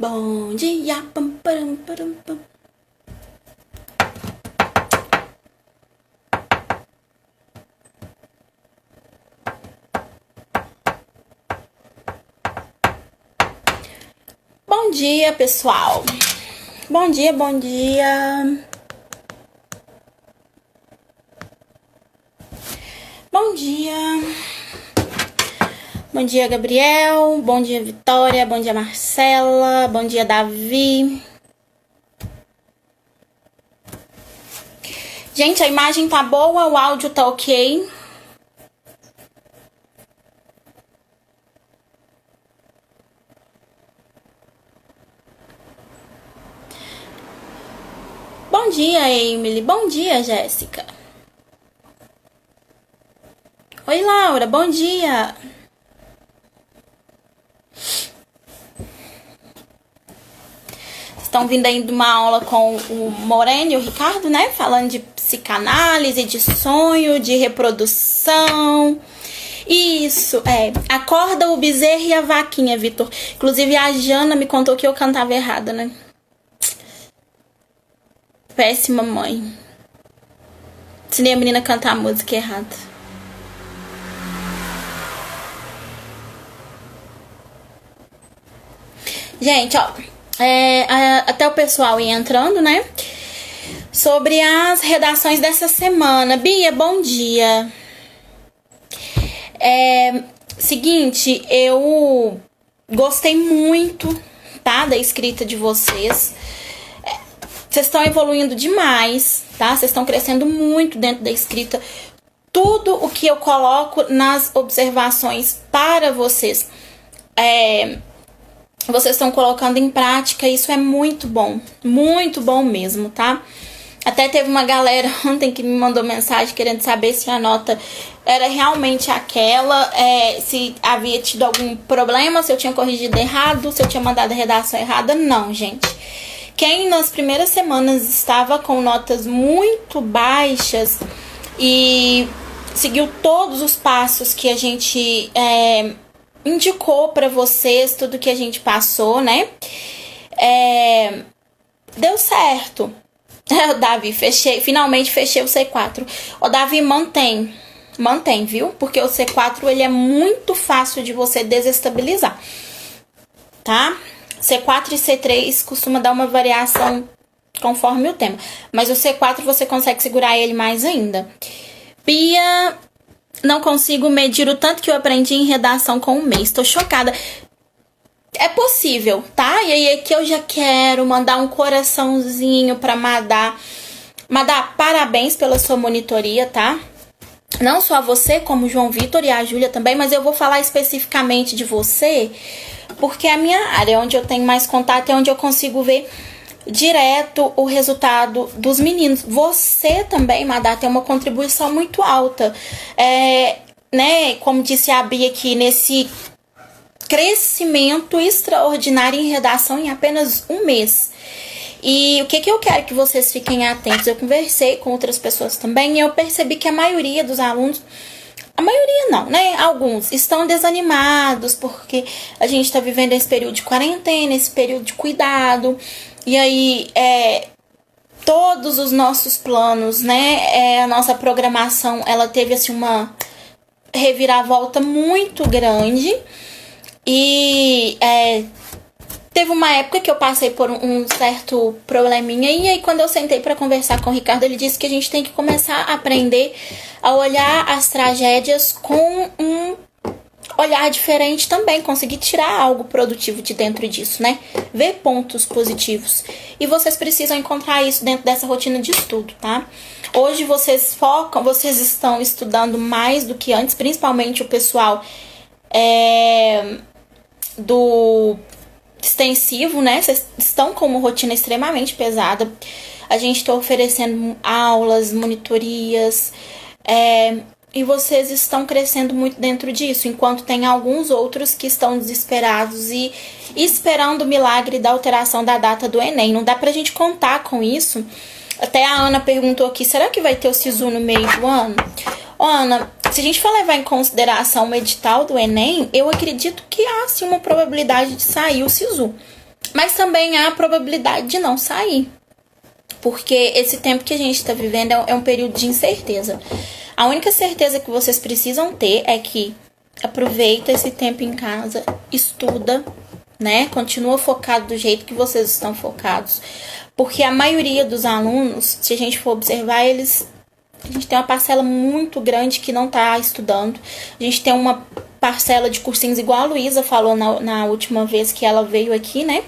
Bom dia, pam, param, param, pam. Bom dia, pessoal. Bom dia, bom dia. Bom dia. Bom dia, Gabriel. Bom dia, Vitória. Bom dia, Marcela. Bom dia, Davi. Gente, a imagem tá boa, o áudio tá ok. Bom dia, Emily. Bom dia, Jéssica. Oi, Laura. Bom dia. Estão vindo aí de uma aula com o Moreno e o Ricardo, né? Falando de psicanálise, de sonho, de reprodução. Isso, acorda o bezerro e a vaquinha, Vitor. Inclusive, a Jana me contou que eu cantava errado, né? Péssima mãe. Ensinei a menina a cantar a música errada. Gente, ó, até o pessoal ir entrando, né? Sobre as redações dessa semana. Bia, bom dia. Seguinte, eu gostei muito, tá? Da escrita de vocês. Vocês estão evoluindo demais, tá? Vocês estão crescendo muito dentro da escrita. Tudo o que eu coloco nas observações para vocês, vocês estão colocando em prática. Isso é muito bom mesmo, tá? Até teve uma galera ontem que me mandou mensagem querendo saber se a nota era realmente aquela, se havia tido algum problema, se eu tinha corrigido errado, se eu tinha mandado a redação errada. Não, gente. Quem nas primeiras semanas estava com notas muito baixas e seguiu todos os passos que a gente indicou para vocês, tudo que a gente passou, né? Deu certo. Davi, finalmente fechei o C4. O Davi, mantém, viu? Porque o C4 ele é muito fácil de você desestabilizar, tá? C4 e C3 costuma dar uma variação conforme o tema, mas o C4 você consegue segurar ele mais ainda. Bia, não consigo medir o tanto que eu aprendi em redação com um mês. Tô chocada. É possível, tá? E aí aqui eu já quero mandar um coraçãozinho pra Madá. Madá, parabéns pela sua monitoria, tá? Não só a você, como o João Vitor e a Júlia também, mas eu vou falar especificamente de você, porque é a minha área, onde eu tenho mais contato, é onde eu consigo ver direto o resultado dos meninos. Você também, Madá, tem uma contribuição muito alta. Né? Como disse a Bia aqui, nesse crescimento extraordinário em redação em apenas um mês. E o que eu quero que vocês fiquem atentos? Eu conversei com outras pessoas também e eu percebi que a maioria dos alunos, a maioria não, né? Alguns estão desanimados porque a gente está vivendo esse período de quarentena, esse período de cuidado. E aí, todos os nossos planos, né? A nossa programação, ela teve assim uma reviravolta muito grande. E teve uma época que eu passei por um certo probleminha. E aí, quando eu sentei para conversar com o Ricardo, ele disse que a gente tem que começar a aprender a olhar as tragédias com um olhar diferente também, conseguir tirar algo produtivo de dentro disso, né? Ver pontos positivos. E vocês precisam encontrar isso dentro dessa rotina de estudo, tá? Hoje vocês estão estudando mais do que antes, principalmente o pessoal do extensivo, né? Vocês estão com uma rotina extremamente pesada. A gente está oferecendo aulas, monitorias, e vocês estão crescendo muito dentro disso, enquanto tem alguns outros que estão desesperados e esperando o milagre da alteração da data do Enem. Não dá pra gente contar com isso. Até a Ana perguntou aqui, será que vai ter o SISU no meio do ano? Ô, Ana, se a gente for levar em consideração o edital do Enem, eu acredito que há sim uma probabilidade de sair o SISU. Mas também há a probabilidade de não sair. Porque esse tempo que a gente está vivendo é um período de incerteza. A única certeza que vocês precisam ter é que aproveita esse tempo em casa, estuda, né? Continua focado do jeito que vocês estão focados. Porque a maioria dos alunos, se a gente for observar, a gente tem uma parcela muito grande que não está estudando. A gente tem uma parcela de cursinhos, igual a Luísa falou na última vez que ela veio aqui, né?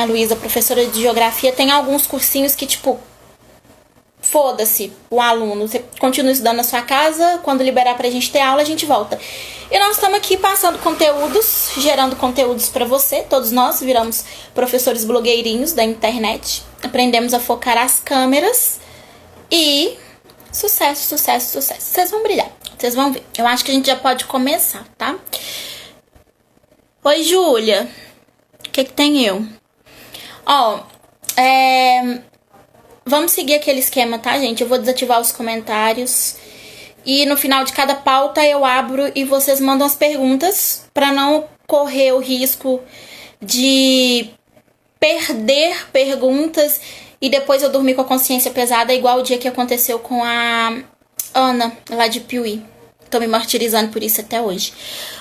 A Luísa, professora de geografia, tem alguns cursinhos que, tipo, foda-se o aluno. Você continua estudando na sua casa, quando liberar pra gente ter aula, a gente volta. E nós estamos aqui passando conteúdos, gerando conteúdos pra você. Todos nós viramos professores blogueirinhos da internet. Aprendemos a focar as câmeras e sucesso, sucesso, sucesso. Vocês vão brilhar, vocês vão ver. Eu acho que a gente já pode começar, tá? Oi, Júlia. O que tem eu? Vamos seguir aquele esquema, tá, gente? Eu vou desativar os comentários. E no final de cada pauta eu abro e vocês mandam as perguntas pra não correr o risco de perder perguntas e depois eu dormir com a consciência pesada, igual o dia que aconteceu com a Ana, lá de Piuí. Tô me martirizando por isso até hoje.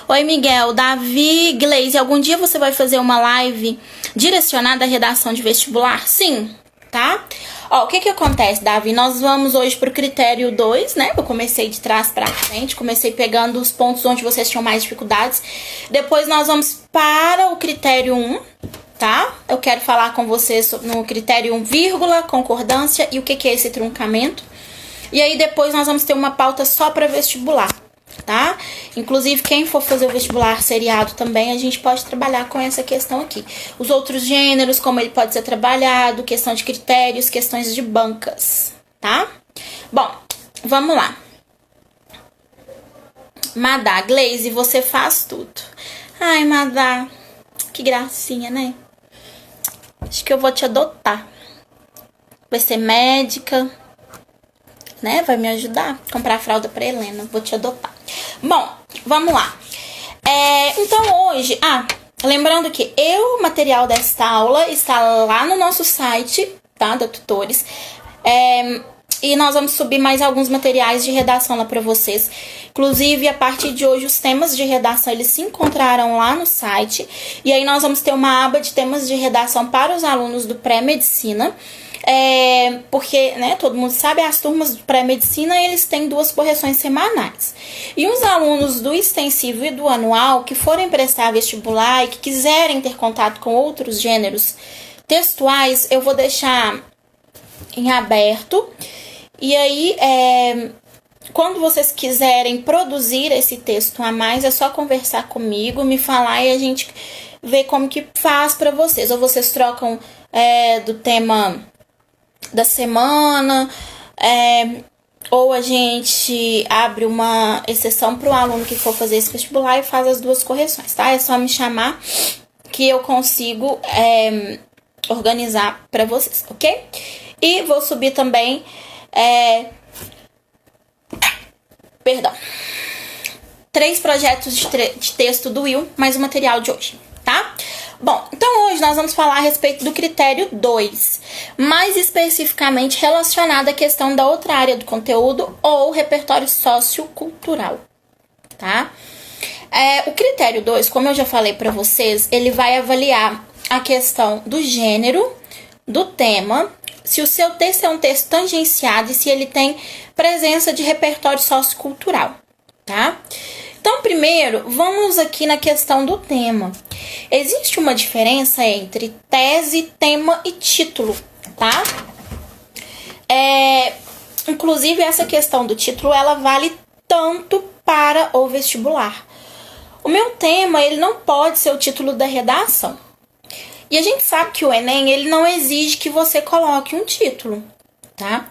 Oi, Miguel. Davi Glaze, algum dia você vai fazer uma live direcionada à redação de vestibular? Sim, tá? O que acontece, Davi? Nós vamos hoje pro critério 2, né? Eu comecei de trás pra frente, comecei pegando os pontos onde vocês tinham mais dificuldades. Depois nós vamos para o critério 1, tá? Eu quero falar com vocês no critério 1, vírgula, concordância e o que é esse truncamento. E aí depois nós vamos ter uma pauta só para vestibular, tá? Inclusive, quem for fazer o vestibular seriado também, a gente pode trabalhar com essa questão aqui. Os outros gêneros, como ele pode ser trabalhado, questão de critérios, questões de bancas, tá? Bom, vamos lá. Madá, Glaze, você faz tudo. Ai, Madá, que gracinha, né? Acho que eu vou te adotar. Vai ser médica, né? Vai me ajudar a comprar fralda pra Helena. Vou te adotar. Bom, vamos lá. Então hoje... lembrando que o material desta aula está lá no nosso site, tá? Da Tutores. E nós vamos subir mais alguns materiais de redação lá pra vocês. Inclusive, a partir de hoje, os temas de redação, eles se encontrarão lá no site. E aí nós vamos ter uma aba de temas de redação para os alunos do pré-medicina. Porque, né, todo mundo sabe, as turmas de pré-medicina, eles têm 2 correções semanais. E os alunos do extensivo e do anual que forem prestar vestibular e que quiserem ter contato com outros gêneros textuais, eu vou deixar em aberto. E aí, quando vocês quiserem produzir esse texto a mais, é só conversar comigo, me falar e a gente vê como que faz para vocês. Ou vocês trocam do tema da semana, ou a gente abre uma exceção para o aluno que for fazer esse vestibular e faz as 2 correções, tá? É só me chamar que eu consigo organizar para vocês, ok? E vou subir também, 3 projetos de texto do Will, mais o material de hoje, tá? Bom, então hoje nós vamos falar a respeito do critério 2, mais especificamente relacionado à questão da outra área do conteúdo ou repertório sociocultural, tá? O critério 2, como eu já falei para vocês, ele vai avaliar a questão do gênero, do tema, se o seu texto é um texto tangenciado e se ele tem presença de repertório sociocultural, tá? Então, primeiro, vamos aqui na questão do tema. Existe uma diferença entre tese, tema e título, tá? Inclusive, essa questão do título, ela vale tanto para o vestibular. O meu tema, ele não pode ser o título da redação. E a gente sabe que o Enem, ele não exige que você coloque um título, tá?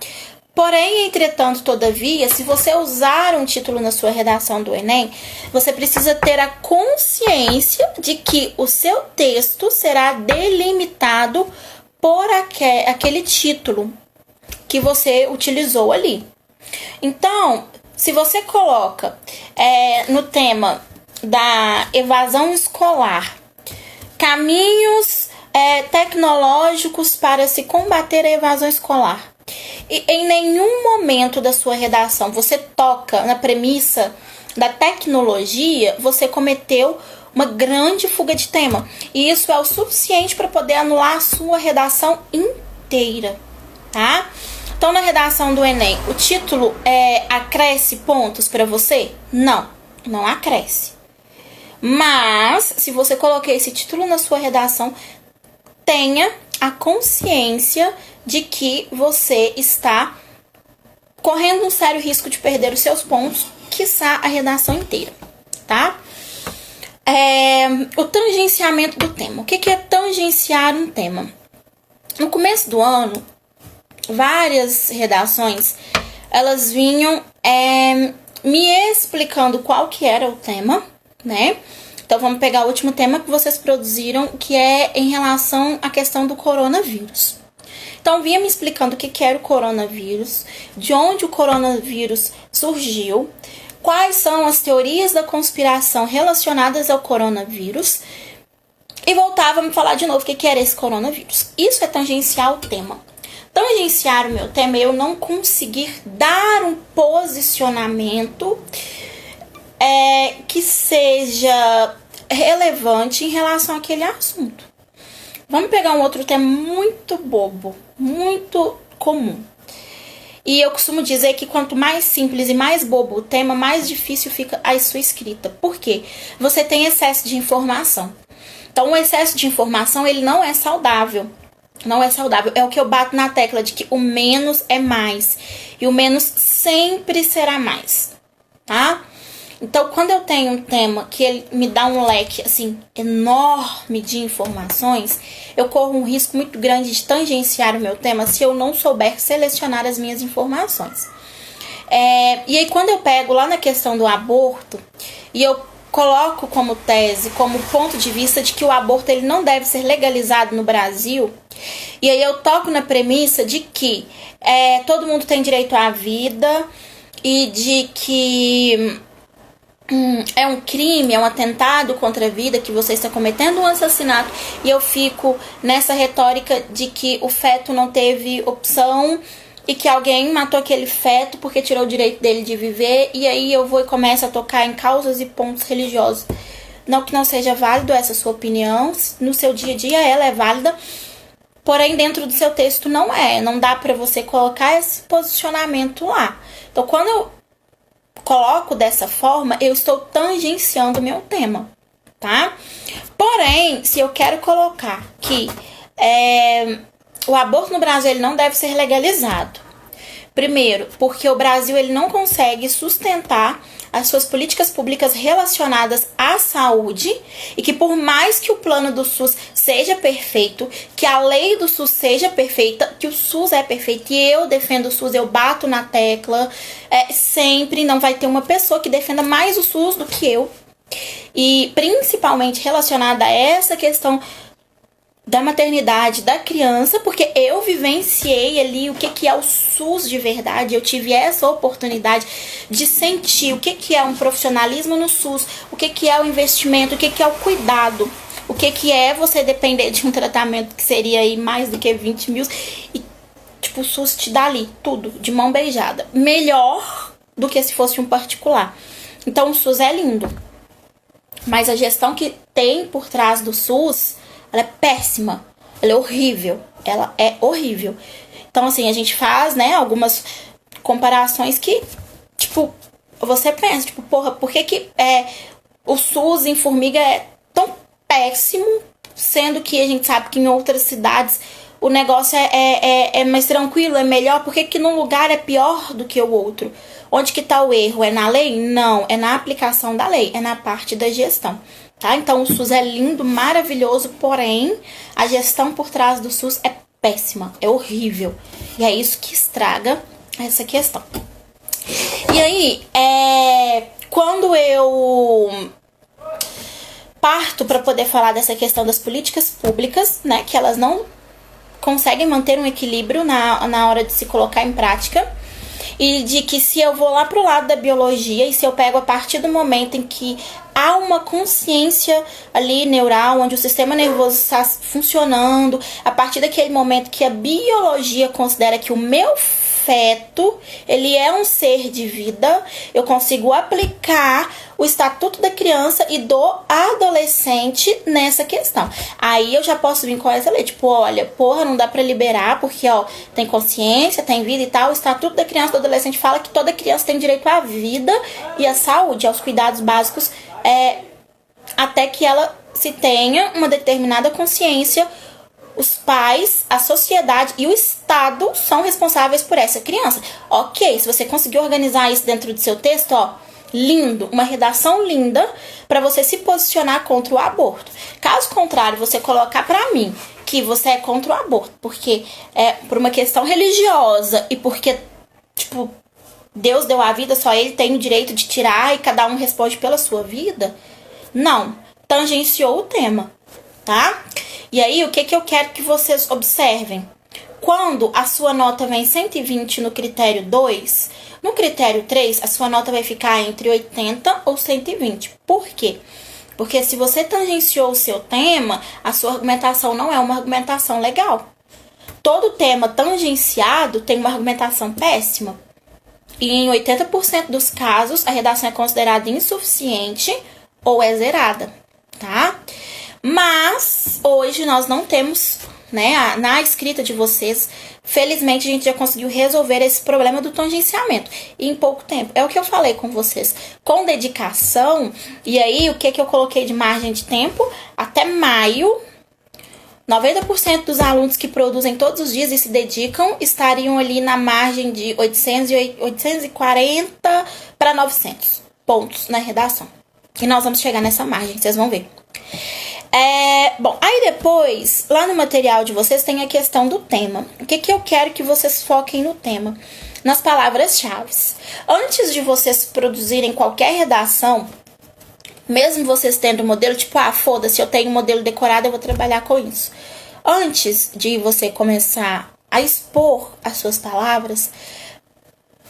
Porém, entretanto, todavia, se você usar um título na sua redação do Enem, você precisa ter a consciência de que o seu texto será delimitado por aquele título que você utilizou ali. Então, se você coloca no tema da evasão escolar, caminhos tecnológicos para se combater a evasão escolar. E em nenhum momento da sua redação você toca na premissa da tecnologia, você cometeu uma grande fuga de tema. E isso é o suficiente para poder anular a sua redação inteira, tá? Então, na redação do Enem, o título acresce pontos para você? Não, não acresce. Mas, se você colocar esse título na sua redação, tenha a consciência de que você está correndo um sério risco de perder os seus pontos, quiçá a redação inteira, tá? O tangenciamento do tema. O que é tangenciar um tema? No começo do ano, várias redações, elas vinham me explicando qual que era o tema, né? Então, vamos pegar o último tema que vocês produziram, que é em relação à questão do coronavírus. Então, vinha me explicando o que era o coronavírus, de onde o coronavírus surgiu, quais são as teorias da conspiração relacionadas ao coronavírus, e voltava a me falar de novo o que era esse coronavírus. Isso é tangenciar o tema. Tangenciar o meu tema é eu não conseguir dar um posicionamento que seja relevante em relação àquele assunto. Vamos pegar um outro tema muito bobo, muito comum. E eu costumo dizer que quanto mais simples e mais bobo o tema, mais difícil fica a sua escrita. Por quê? Você tem excesso de informação. Então, o excesso de informação, ele não é saudável. Não é saudável. É o que eu bato na tecla de que o menos é mais. E o menos sempre será mais. Tá? Então, quando eu tenho um tema que ele me dá um leque, assim, enorme de informações, eu corro um risco muito grande de tangenciar o meu tema se eu não souber selecionar as minhas informações. E aí, quando eu pego lá na questão do aborto, e eu coloco como tese, como ponto de vista de que o aborto ele não deve ser legalizado no Brasil, e aí eu toco na premissa de que todo mundo tem direito à vida e de que é um crime, é um atentado contra a vida, que você está cometendo um assassinato, e eu fico nessa retórica de que o feto não teve opção e que alguém matou aquele feto porque tirou o direito dele de viver, e aí eu vou e começo a tocar em causas e pontos religiosos. Não que não seja válido essa sua opinião, no seu dia a dia ela é válida, porém dentro do seu texto não dá pra você colocar esse posicionamento lá. Então, quando eu coloco dessa forma, eu estou tangenciando o meu tema, tá? Porém, se eu quero colocar que o aborto no Brasil ele não deve ser legalizado, primeiro, porque o Brasil ele não consegue sustentar as suas políticas públicas relacionadas à saúde, e que por mais que o plano do SUS seja perfeito, que a lei do SUS seja perfeita, que o SUS é perfeito e eu defendo o SUS, eu bato na tecla, sempre não vai ter uma pessoa que defenda mais o SUS do que eu. E principalmente relacionada a essa questão da maternidade da criança, porque eu vivenciei ali o que é o SUS de verdade, eu tive essa oportunidade de sentir o que é um profissionalismo no SUS, o que é o investimento, o que é o cuidado, o que é você depender de um tratamento que seria aí mais do que 20 mil, e tipo, o SUS te dá ali tudo, de mão beijada, melhor do que se fosse um particular. Então o SUS é lindo, mas a gestão que tem por trás do SUS, ela é péssima, ela é horrível, Então, assim, a gente faz, né, algumas comparações que, tipo, você pensa, tipo, porra, por que o SUS em Formiga é tão péssimo, sendo que a gente sabe que em outras cidades o negócio é mais tranquilo, é melhor, por que num lugar é pior do que o outro? Onde que tá o erro? É na lei? Não, é na aplicação da lei, é na parte da gestão. Tá? Então, o SUS é lindo, maravilhoso, porém, a gestão por trás do SUS é péssima, é horrível. E é isso que estraga essa questão. E aí, quando eu parto para poder falar dessa questão das políticas públicas, né, que elas não conseguem manter um equilíbrio na hora de se colocar em prática, e de que se eu vou lá pro lado da biologia, e se eu pego a partir do momento em que há uma consciência ali neural, onde o sistema nervoso está funcionando, a partir daquele momento que a biologia considera que o meu feto, ele é um ser de vida, eu consigo aplicar o estatuto da criança e do adolescente nessa questão. Aí eu já posso vir com essa lei, tipo, olha, porra, não dá pra liberar, porque, ó, tem consciência, tem vida e tal. O estatuto da criança e do adolescente fala que toda criança tem direito à vida e à saúde, aos cuidados básicos, até que ela se tenha uma determinada consciência. Os pais, a sociedade e o Estado são responsáveis por essa criança. Ok, se você conseguir organizar isso dentro do seu texto, ó, lindo, uma redação linda para você se posicionar contra o aborto. Caso contrário, você colocar para mim que você é contra o aborto, porque é por uma questão religiosa e porque, tipo, Deus deu a vida, só ele tem o direito de tirar e cada um responde pela sua vida, não, tangenciou o tema, tá? E aí, o que eu quero que vocês observem? Quando a sua nota vem 120 no critério 2, no critério 3, a sua nota vai ficar entre 80 ou 120. Por quê? Porque se você tangenciou o seu tema, a sua argumentação não é uma argumentação legal. Todo tema tangenciado tem uma argumentação péssima. E em 80% dos casos, a redação é considerada insuficiente ou é zerada, tá? Mas hoje nós não temos, né, na escrita de vocês, felizmente a gente já conseguiu resolver esse problema do tangenciamento em pouco tempo. É o que eu falei com vocês, com dedicação. E aí, o que eu coloquei de margem de tempo? Até maio, 90% dos alunos que produzem todos os dias e se dedicam estariam ali na margem de 840 para 900 pontos na redação. E nós vamos chegar nessa margem, vocês vão ver. Bom, aí depois, lá no material de vocês tem a questão do tema. O que eu quero que vocês foquem no tema? Nas palavras-chave. Antes de vocês produzirem qualquer redação, mesmo vocês tendo modelo, tipo, foda-se, eu tenho um modelo decorado, eu vou trabalhar com isso. Antes de você começar a expor as suas palavras,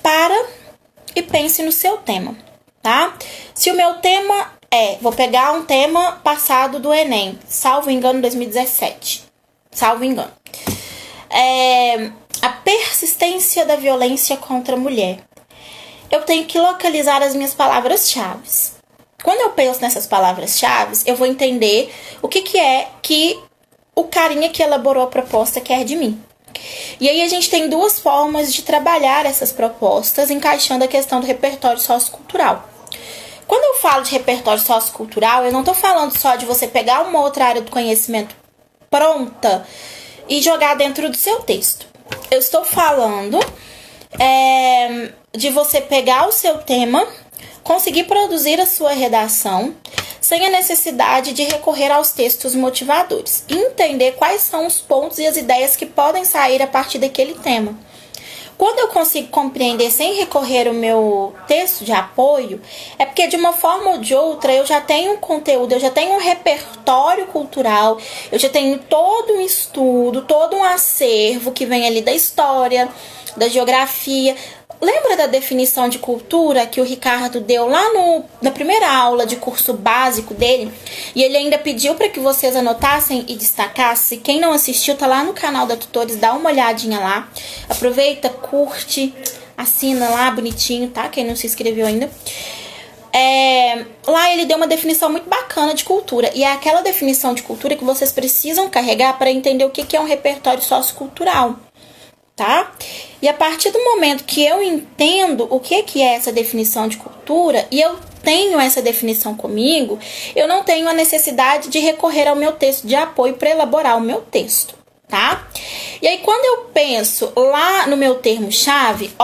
para e pense no seu tema, tá? Se o meu tema vou pegar um tema passado do Enem, salvo engano, 2017. Salvo engano. A persistência da violência contra a mulher. Eu tenho que localizar as minhas palavras-chave. Quando eu penso nessas palavras-chave, eu vou entender o que é que o carinha que elaborou a proposta quer de mim. E aí a gente tem duas formas de trabalhar essas propostas, encaixando a questão do repertório sociocultural. Quando eu falo de repertório sociocultural, eu não estou falando só de você pegar uma outra área do conhecimento pronta e jogar dentro do seu texto. Eu estou falando de você pegar o seu tema, conseguir produzir a sua redação sem a necessidade de recorrer aos textos motivadores e entender quais são os pontos e as ideias que podem sair a partir daquele tema. Quando eu consigo compreender sem recorrer ao meu texto de apoio, é porque de uma forma ou de outra eu já tenho um conteúdo, eu já tenho um repertório cultural, eu já tenho todo um estudo, todo um acervo que vem ali da história, da geografia. Lembra da definição de cultura que o Ricardo deu lá na primeira aula de curso básico dele? E ele ainda pediu para que vocês anotassem e destacassem. Quem não assistiu, tá lá no canal da Tutores, dá uma olhadinha lá. Aproveita, curte, assina lá bonitinho, tá? Quem não se inscreveu ainda. Lá ele deu uma definição muito bacana de cultura. E é aquela definição de cultura que vocês precisam carregar para entender o que é um repertório sociocultural. Tá? E a partir do momento que eu entendo o que é essa definição de cultura e eu tenho essa definição comigo, eu não tenho a necessidade de recorrer ao meu texto de apoio para elaborar o meu texto, tá? E aí quando eu penso lá no meu termo-chave,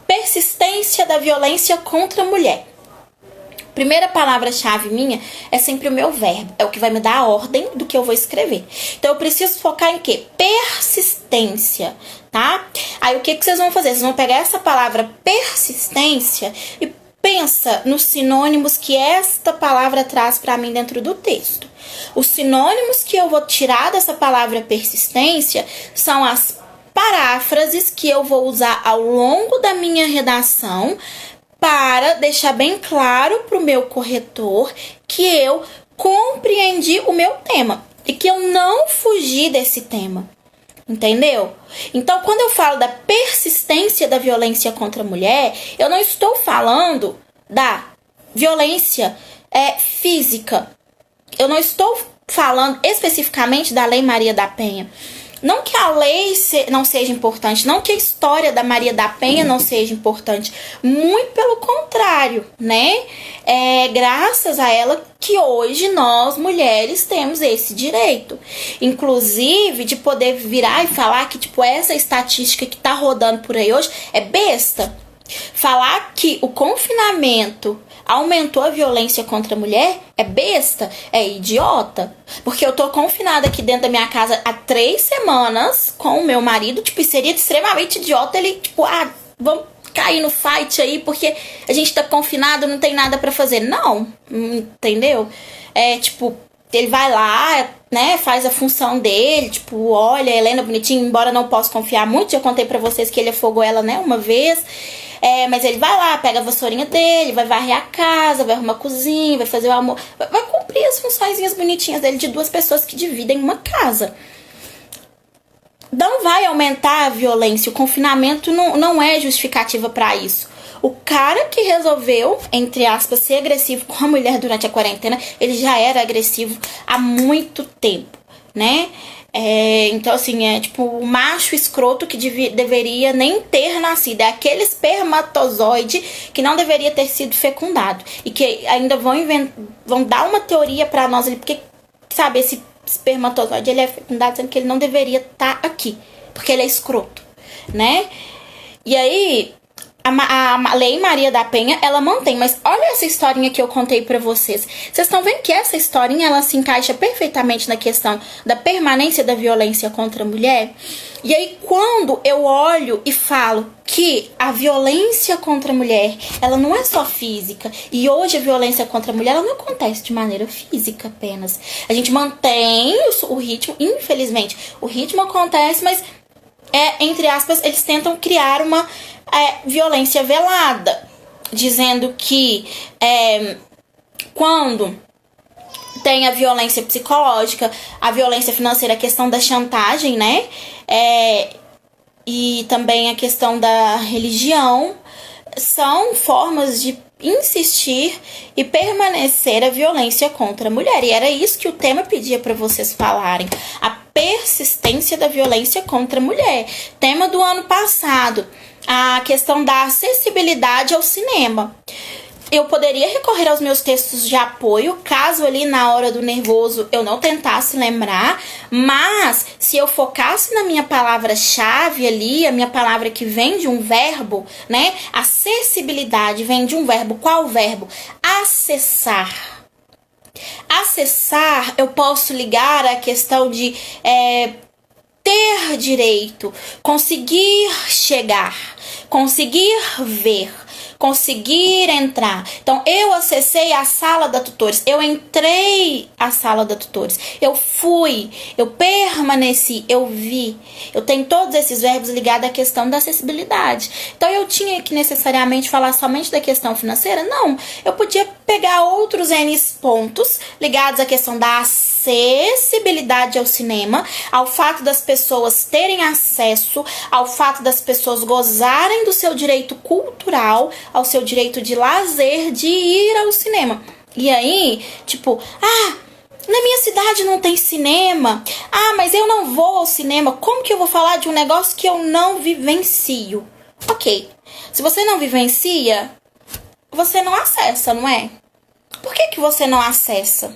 persistência da violência contra a mulher. Primeira palavra-chave minha é sempre o meu verbo. É o que vai me dar a ordem do que eu vou escrever. Então, eu preciso focar em quê? Persistência, tá? Aí, o que vocês vão fazer? Vocês vão pegar essa palavra persistência e pensa nos sinônimos que esta palavra traz para mim dentro do texto. Os sinônimos que eu vou tirar dessa palavra persistência são as paráfrases que eu vou usar ao longo da minha redação para deixar bem claro para o meu corretor que eu compreendi o meu tema e que eu não fugi desse tema. Entendeu? Então, quando eu falo da persistência da violência contra a mulher, eu não estou falando da violência física. Eu não estou falando especificamente da Lei Maria da Penha. Não que a lei não seja importante, não que a história da Maria da Penha não seja importante. Muito pelo contrário, né? É graças a ela que hoje nós, mulheres, temos esse direito. Inclusive, de poder virar e falar que, tipo, essa estatística que tá rodando por aí hoje é besta. Falar que o confinamento aumentou a violência contra a mulher é besta, é idiota. Porque eu tô confinada aqui dentro da minha casa há 3 semanas com o meu marido, tipo, e seria extremamente idiota ele, tipo, vamos cair no fight aí porque a gente tá confinado, não tem nada pra fazer. Não, entendeu? Tipo, ele vai lá, né, faz a função dele, tipo, olha, Helena bonitinha, embora não possa confiar muito, já contei pra vocês que ele afogou ela, né, uma vez. Mas ele vai lá, pega a vassourinha dele, vai varrer a casa, vai arrumar a cozinha, vai fazer o amor, vai cumprir as funçõezinhas bonitinhas dele de 2 pessoas que dividem uma casa. Não vai aumentar a violência, o confinamento não é justificativa para isso. O cara que resolveu, entre aspas, ser agressivo com a mulher durante a quarentena, ele já era agressivo há muito tempo, né? Então, assim, tipo o macho escroto que deveria nem ter nascido. É aquele espermatozoide que não deveria ter sido fecundado. E que ainda vão dar uma teoria pra nós ali, porque, sabe, esse espermatozoide ele é fecundado sendo que ele não deveria estar aqui, porque ele é escroto, né? E aí a Lei Maria da Penha, ela mantém, mas olha essa historinha que eu contei pra vocês. Vocês estão vendo que essa historinha, ela se encaixa perfeitamente na questão da permanência da violência contra a mulher? E aí, quando eu olho e falo que a violência contra a mulher, ela não é só física, e hoje a violência contra a mulher, ela não acontece de maneira física apenas. A gente mantém o ritmo, infelizmente, o ritmo acontece, mas entre aspas, eles tentam criar uma violência velada, dizendo que quando tem a violência psicológica, a violência financeira, a questão da chantagem, né? E também a questão da religião, são formas de insistir e permanecer a violência contra a mulher. E era isso que o tema pedia para vocês falarem. A persistência da violência contra a mulher. Tema do ano passado. A questão da acessibilidade ao cinema. Eu poderia recorrer aos meus textos de apoio, caso ali na hora do nervoso eu não tentasse lembrar, mas se eu focasse na minha palavra-chave ali, a minha palavra que vem de um verbo, né? Acessibilidade vem de um verbo. Qual verbo? Acessar. Acessar, eu posso ligar a questão de ter direito, conseguir chegar, conseguir ver, conseguir entrar. Então, eu acessei a sala da tutores, eu entrei à sala da tutores, eu fui, eu permaneci, eu vi. Eu tenho todos esses verbos ligados à questão da acessibilidade. Então, eu tinha que necessariamente falar somente da questão financeira? Não, eu podia pegar outros N pontos ligados à questão da acessibilidade ao cinema, ao fato das pessoas terem acesso, ao fato das pessoas gozarem do seu direito cultural, ao seu direito de lazer, de ir ao cinema. E aí, tipo, na minha cidade não tem cinema. Mas eu não vou ao cinema. Como que eu vou falar de um negócio que eu não vivencio? Ok, se você não vivencia, você não acessa, não é? Por que você não acessa?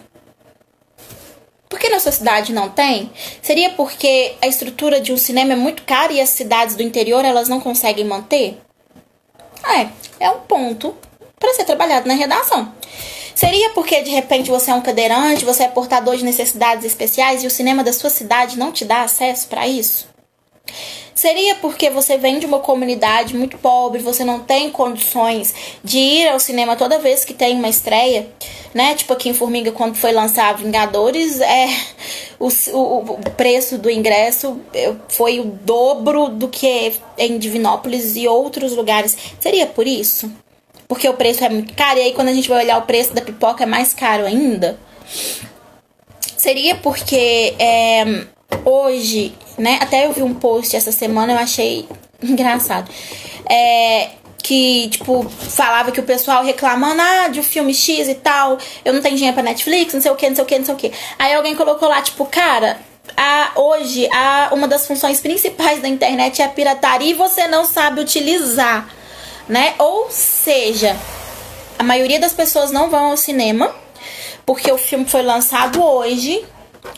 Por que na sua cidade não tem? Seria porque a estrutura de um cinema é muito cara e as cidades do interior elas não conseguem manter? É um ponto para ser trabalhado na redação. Seria porque de repente você é um cadeirante, você é portador de necessidades especiais e o cinema da sua cidade não te dá acesso para isso? Seria porque você vem de uma comunidade muito pobre, você não tem condições de ir ao cinema toda vez que tem uma estreia, né? Tipo aqui em Formiga, quando foi lançar Vingadores, o preço do ingresso foi o dobro do que em Divinópolis e outros lugares. Seria por isso? porque o preço é muito caro, e aí quando a gente vai olhar o preço da pipoca é mais caro ainda? Seria porque hoje, né, até eu vi um post essa semana, eu achei engraçado, que, tipo, falava que o pessoal reclamando, de um filme X e tal, eu não tenho dinheiro pra Netflix, não sei o que, não sei o que, não sei o que. Aí alguém colocou lá, tipo, cara, hoje, uma das funções principais da internet é a pirataria e você não sabe utilizar, né? Ou seja, a maioria das pessoas não vão ao cinema, porque o filme foi lançado hoje,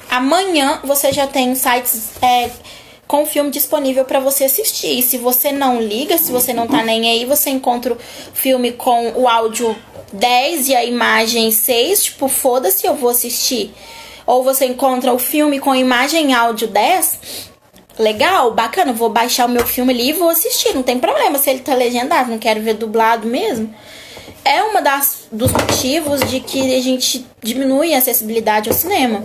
amanhã você já tem sites com o filme disponível para você assistir. E se você não liga, se você não tá nem aí, você encontra o filme com o áudio 10 e a imagem 6, tipo, foda-se, eu vou assistir. Ou você encontra o filme com imagem e áudio 10, legal, bacana, vou baixar o meu filme ali e vou assistir, não tem problema se ele tá legendado, não quero ver dublado mesmo. É uma dos motivos de que a gente diminui a acessibilidade ao cinema,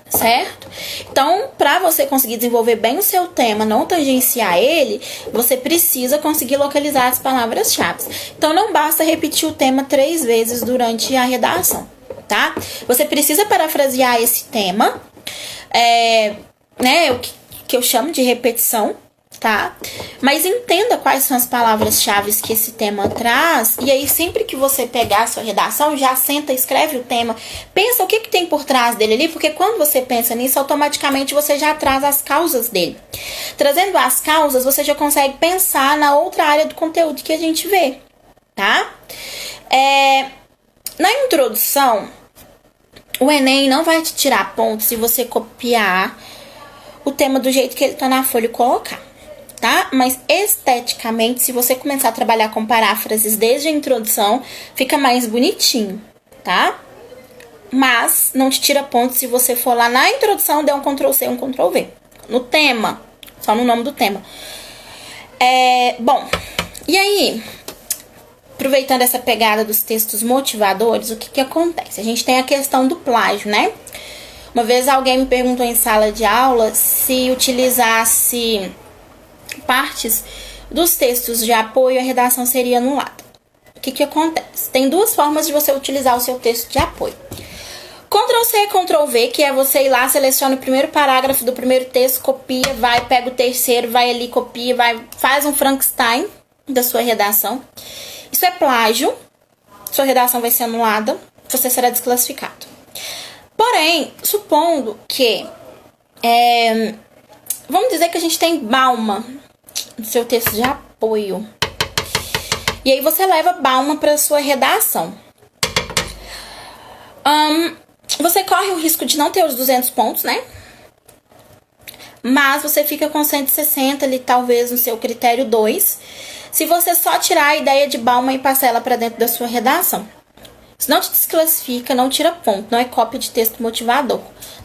certo? Então, para você conseguir desenvolver bem o seu tema, não tangenciar ele, você precisa conseguir localizar as palavras-chave. Então, não basta repetir o tema 3 vezes durante a redação, tá? Você precisa parafrasear esse tema, o que eu chamo de repetição, tá? Mas entenda quais são as palavras-chave que esse tema traz, e aí sempre que você pegar a sua redação, já senta, escreve o tema, pensa o que tem por trás dele ali, porque quando você pensa nisso, automaticamente você já traz as causas dele. Trazendo as causas, você já consegue pensar na outra área do conteúdo que a gente vê, tá? Na introdução, o Enem não vai te tirar pontos se você copiar o tema do jeito que ele tá na folha e colocar, tá? Mas esteticamente, se você começar a trabalhar com paráfrases desde a introdução, fica mais bonitinho, tá? Mas não te tira pontos se você for lá na introdução, der um Ctrl+C, um Ctrl+V. No tema, só no nome do tema. Bom, e aí, aproveitando essa pegada dos textos motivadores, o que acontece? A gente tem a questão do plágio, né? Uma vez alguém me perguntou em sala de aula se utilizasse partes dos textos de apoio, a redação seria anulada. O que acontece? Tem 2 formas de você utilizar o seu texto de apoio. Ctrl+C, Ctrl+V, que é você ir lá, seleciona o primeiro parágrafo do primeiro texto, copia, vai, pega o terceiro, vai ali, copia, faz um Frankenstein da sua redação. Isso é plágio, sua redação vai ser anulada, você será desclassificado. Porém, supondo que, vamos dizer que a gente tem Balma no seu texto de apoio, e aí você leva Balma para sua redação. Você corre o risco de não ter os 200 pontos, né? Mas você fica com 160 ali, talvez, no seu critério 2, se você só tirar a ideia de Balma e passar ela para dentro da sua redação. Isso não te desclassifica, não tira ponto, não é cópia de texto motivador,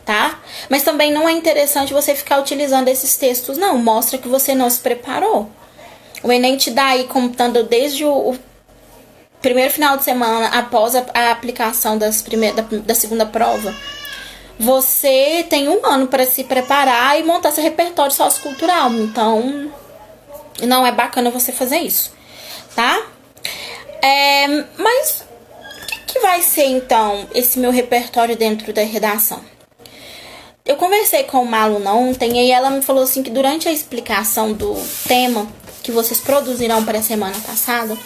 tá? Mas também não é interessante você ficar utilizando esses textos, não. Mostra que você não se preparou. O Enem te dá aí, contando desde o primeiro final de semana, após a aplicação da segunda prova, você tem 1 ano para se preparar e montar seu repertório sociocultural. Então, não é bacana você fazer isso, tá? Mas o que vai ser, então, esse meu repertório dentro da redação? Eu conversei com uma aluna ontem e ela me falou assim que durante a explicação do tema que vocês produzirão para a semana passada,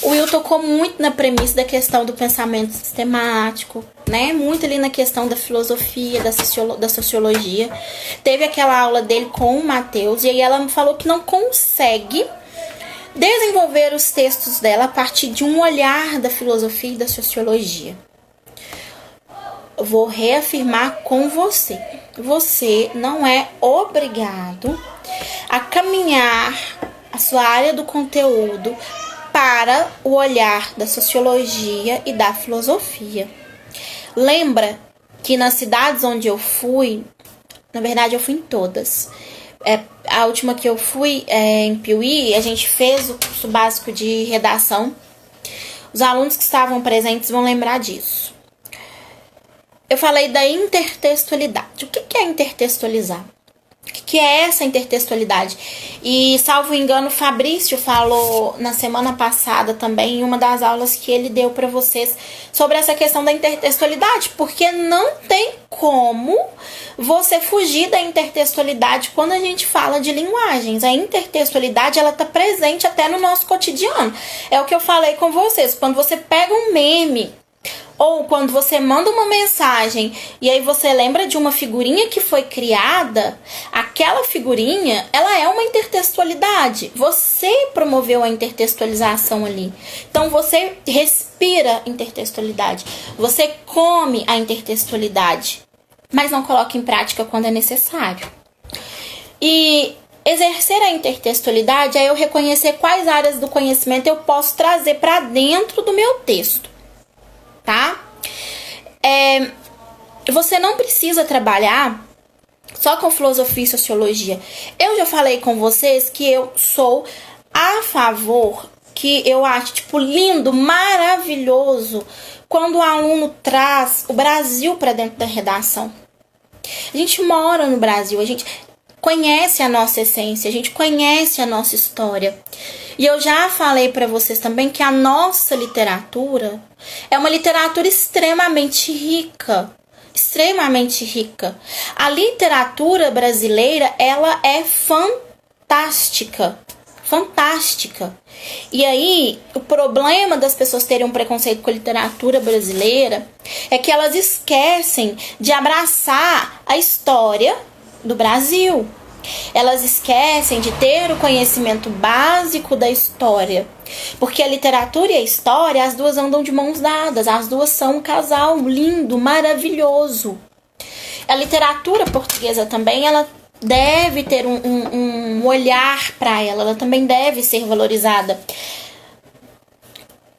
o Will tocou muito na premissa da questão do pensamento sistemático, né? Muito ali na questão da filosofia, da sociologia. Teve aquela aula dele com o Matheus, e aí ela me falou que não consegue desenvolver os textos dela a partir de um olhar da filosofia e da sociologia. Eu vou reafirmar com você. Você não é obrigado a caminhar a sua área do conteúdo para o olhar da sociologia e da filosofia. Lembra que nas cidades onde eu fui, na verdade eu fui em todas. A última que eu fui em Piuí, a gente fez o curso básico de redação. Os alunos que estavam presentes vão lembrar disso. Eu falei da intertextualidade. O que é intertextualizar? que é essa intertextualidade. E, salvo engano, o Fabrício falou na semana passada também, em uma das aulas que ele deu para vocês, sobre essa questão da intertextualidade, porque não tem como você fugir da intertextualidade quando a gente fala de linguagens. A intertextualidade, ela tá presente até no nosso cotidiano. É o que eu falei com vocês, quando você pega um meme, ou quando você manda uma mensagem e aí você lembra de uma figurinha que foi criada, aquela figurinha, ela é uma intertextualidade. Você promoveu a intertextualização ali. Então você respira intertextualidade. Você come a intertextualidade, mas não coloca em prática quando é necessário. E exercer a intertextualidade é eu reconhecer quais áreas do conhecimento eu posso trazer para dentro do meu texto. Tá? Você não precisa trabalhar só com filosofia e sociologia. Eu já falei com vocês que eu sou a favor, que eu acho lindo, maravilhoso, quando o aluno traz o Brasil para dentro da redação. A gente mora no Brasil, a gente conhece a nossa essência, a gente conhece a nossa história. E eu já falei para vocês também que a nossa literatura é uma literatura extremamente rica. Extremamente rica. A literatura brasileira, ela é fantástica. Fantástica. E aí, o problema das pessoas terem um preconceito com a literatura brasileira é que elas esquecem de abraçar a história do Brasil. Elas esquecem de ter o conhecimento básico da história. Porque a literatura e a história, as duas andam de mãos dadas. As duas são um casal lindo, maravilhoso. A literatura portuguesa também, ela deve ter um olhar para ela. Ela também deve ser valorizada.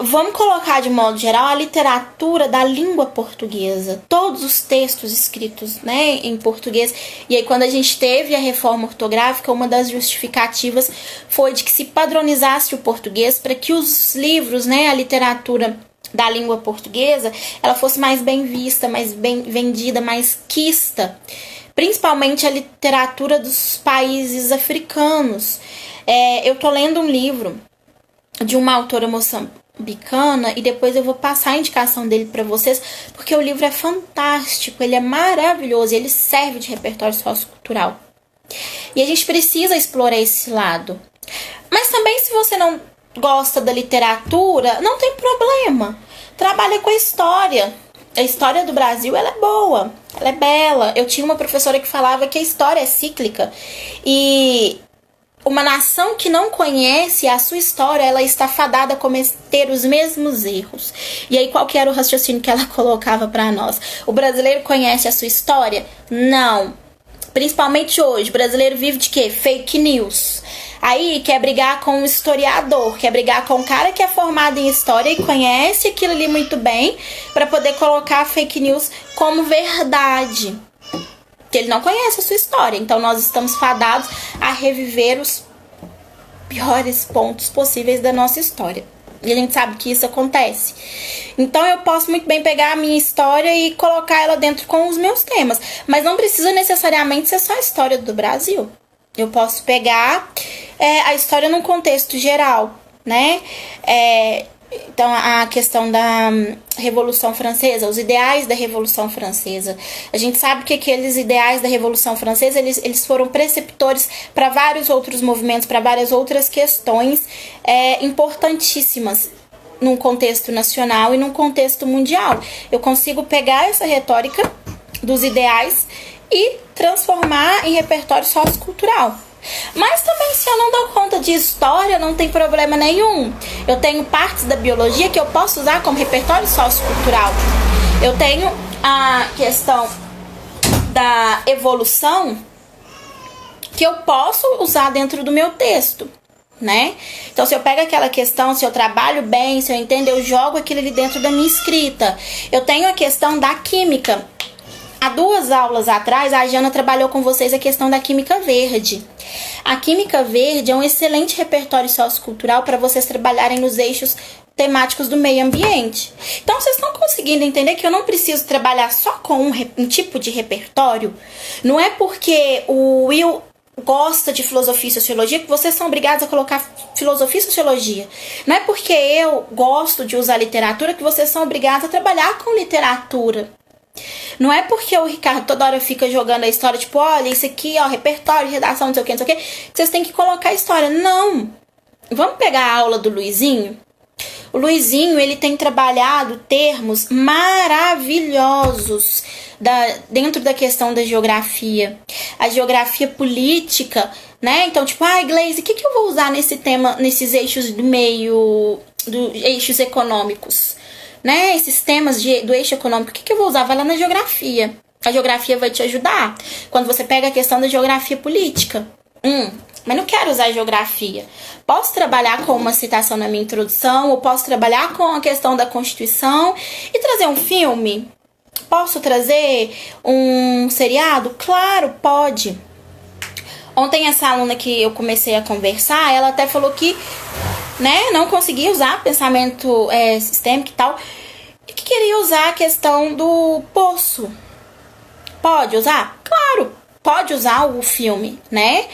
Vamos colocar de modo geral a literatura da língua portuguesa, todos os textos escritos, né, em português. E aí, quando a gente teve a reforma ortográfica, uma das justificativas foi de que se padronizasse o português para que os livros, né, a literatura da língua portuguesa, ela fosse mais bem vista, mais bem vendida, mais quista. Principalmente a literatura dos países africanos. Eu tô lendo um livro de uma autora moçambicana e depois eu vou passar a indicação dele para vocês, porque o livro é fantástico, ele é maravilhoso, ele serve de repertório sociocultural. E a gente precisa explorar esse lado. Mas também, se você não gosta da literatura, não tem problema. Trabalha com a história. A história do Brasil, ela é boa, ela é bela. Eu tinha uma professora que falava que a história é cíclica e uma nação que não conhece a sua história, ela está fadada a cometer os mesmos erros. E aí, qual que era o raciocínio que ela colocava para nós? O brasileiro conhece a sua história? Não. Principalmente hoje, o brasileiro vive de quê? Fake news. Aí quer brigar com o historiador, quer brigar com o cara que é formado em história e conhece aquilo ali muito bem, para poder colocar fake news como verdade. Que ele não conhece a sua história. Então nós estamos fadados a reviver os piores pontos possíveis da nossa história. E a gente sabe que isso acontece. Então eu posso muito bem pegar a minha história e colocar ela dentro com os meus temas. Mas não precisa necessariamente ser só a história do Brasil. Eu posso pegar a história num contexto geral, né? Então, a questão da Revolução Francesa, os ideais da Revolução Francesa. A gente sabe que aqueles ideais da Revolução Francesa, eles foram preceptores para vários outros movimentos, para várias outras questões importantíssimas num contexto nacional e num contexto mundial. Eu consigo pegar essa retórica dos ideais e transformar em repertório sociocultural. Mas também, se eu não dou conta de história, não tem problema nenhum. Eu tenho partes da biologia que eu posso usar como repertório sociocultural. Eu tenho a questão da evolução que eu posso usar dentro do meu texto, né? Então, se eu pego aquela questão, se eu trabalho bem, se eu entendo, eu jogo aquilo ali dentro da minha escrita. Eu tenho a questão da química. Há 2 aulas atrás, a Jana trabalhou com vocês a questão da química verde. A química verde é um excelente repertório sociocultural para vocês trabalharem nos eixos temáticos do meio ambiente. Então, vocês estão conseguindo entender que eu não preciso trabalhar só com um tipo de repertório? Não é porque o Will gosta de filosofia e sociologia que vocês são obrigados a colocar filosofia e sociologia. Não é porque eu gosto de usar literatura que vocês são obrigados a trabalhar com literatura. Não é porque o Ricardo toda hora fica jogando a história, tipo, olha, isso aqui, ó, repertório, redação, não sei o que, que vocês têm que colocar a história. Não! Vamos pegar a aula do Luizinho? O Luizinho, ele tem trabalhado termos maravilhosos dentro da questão da geografia. A geografia política, né? Então, tipo, Gleice, o que eu vou usar nesse tema, nesses eixos do meio, eixos econômicos? Né? Esses temas do eixo econômico, o que eu vou usar? Vai lá na geografia. A geografia vai te ajudar. Quando você pega a questão da geografia política. Mas não quero usar geografia. Posso trabalhar com uma citação na minha introdução, ou posso trabalhar com a questão da Constituição e trazer um filme? Posso trazer um seriado? Claro, pode. Ontem essa aluna que eu comecei a conversar, ela até falou que, né, não conseguia usar pensamento sistêmico e tal, e que queria usar a questão do poço. Pode usar? Claro, pode usar o filme, né?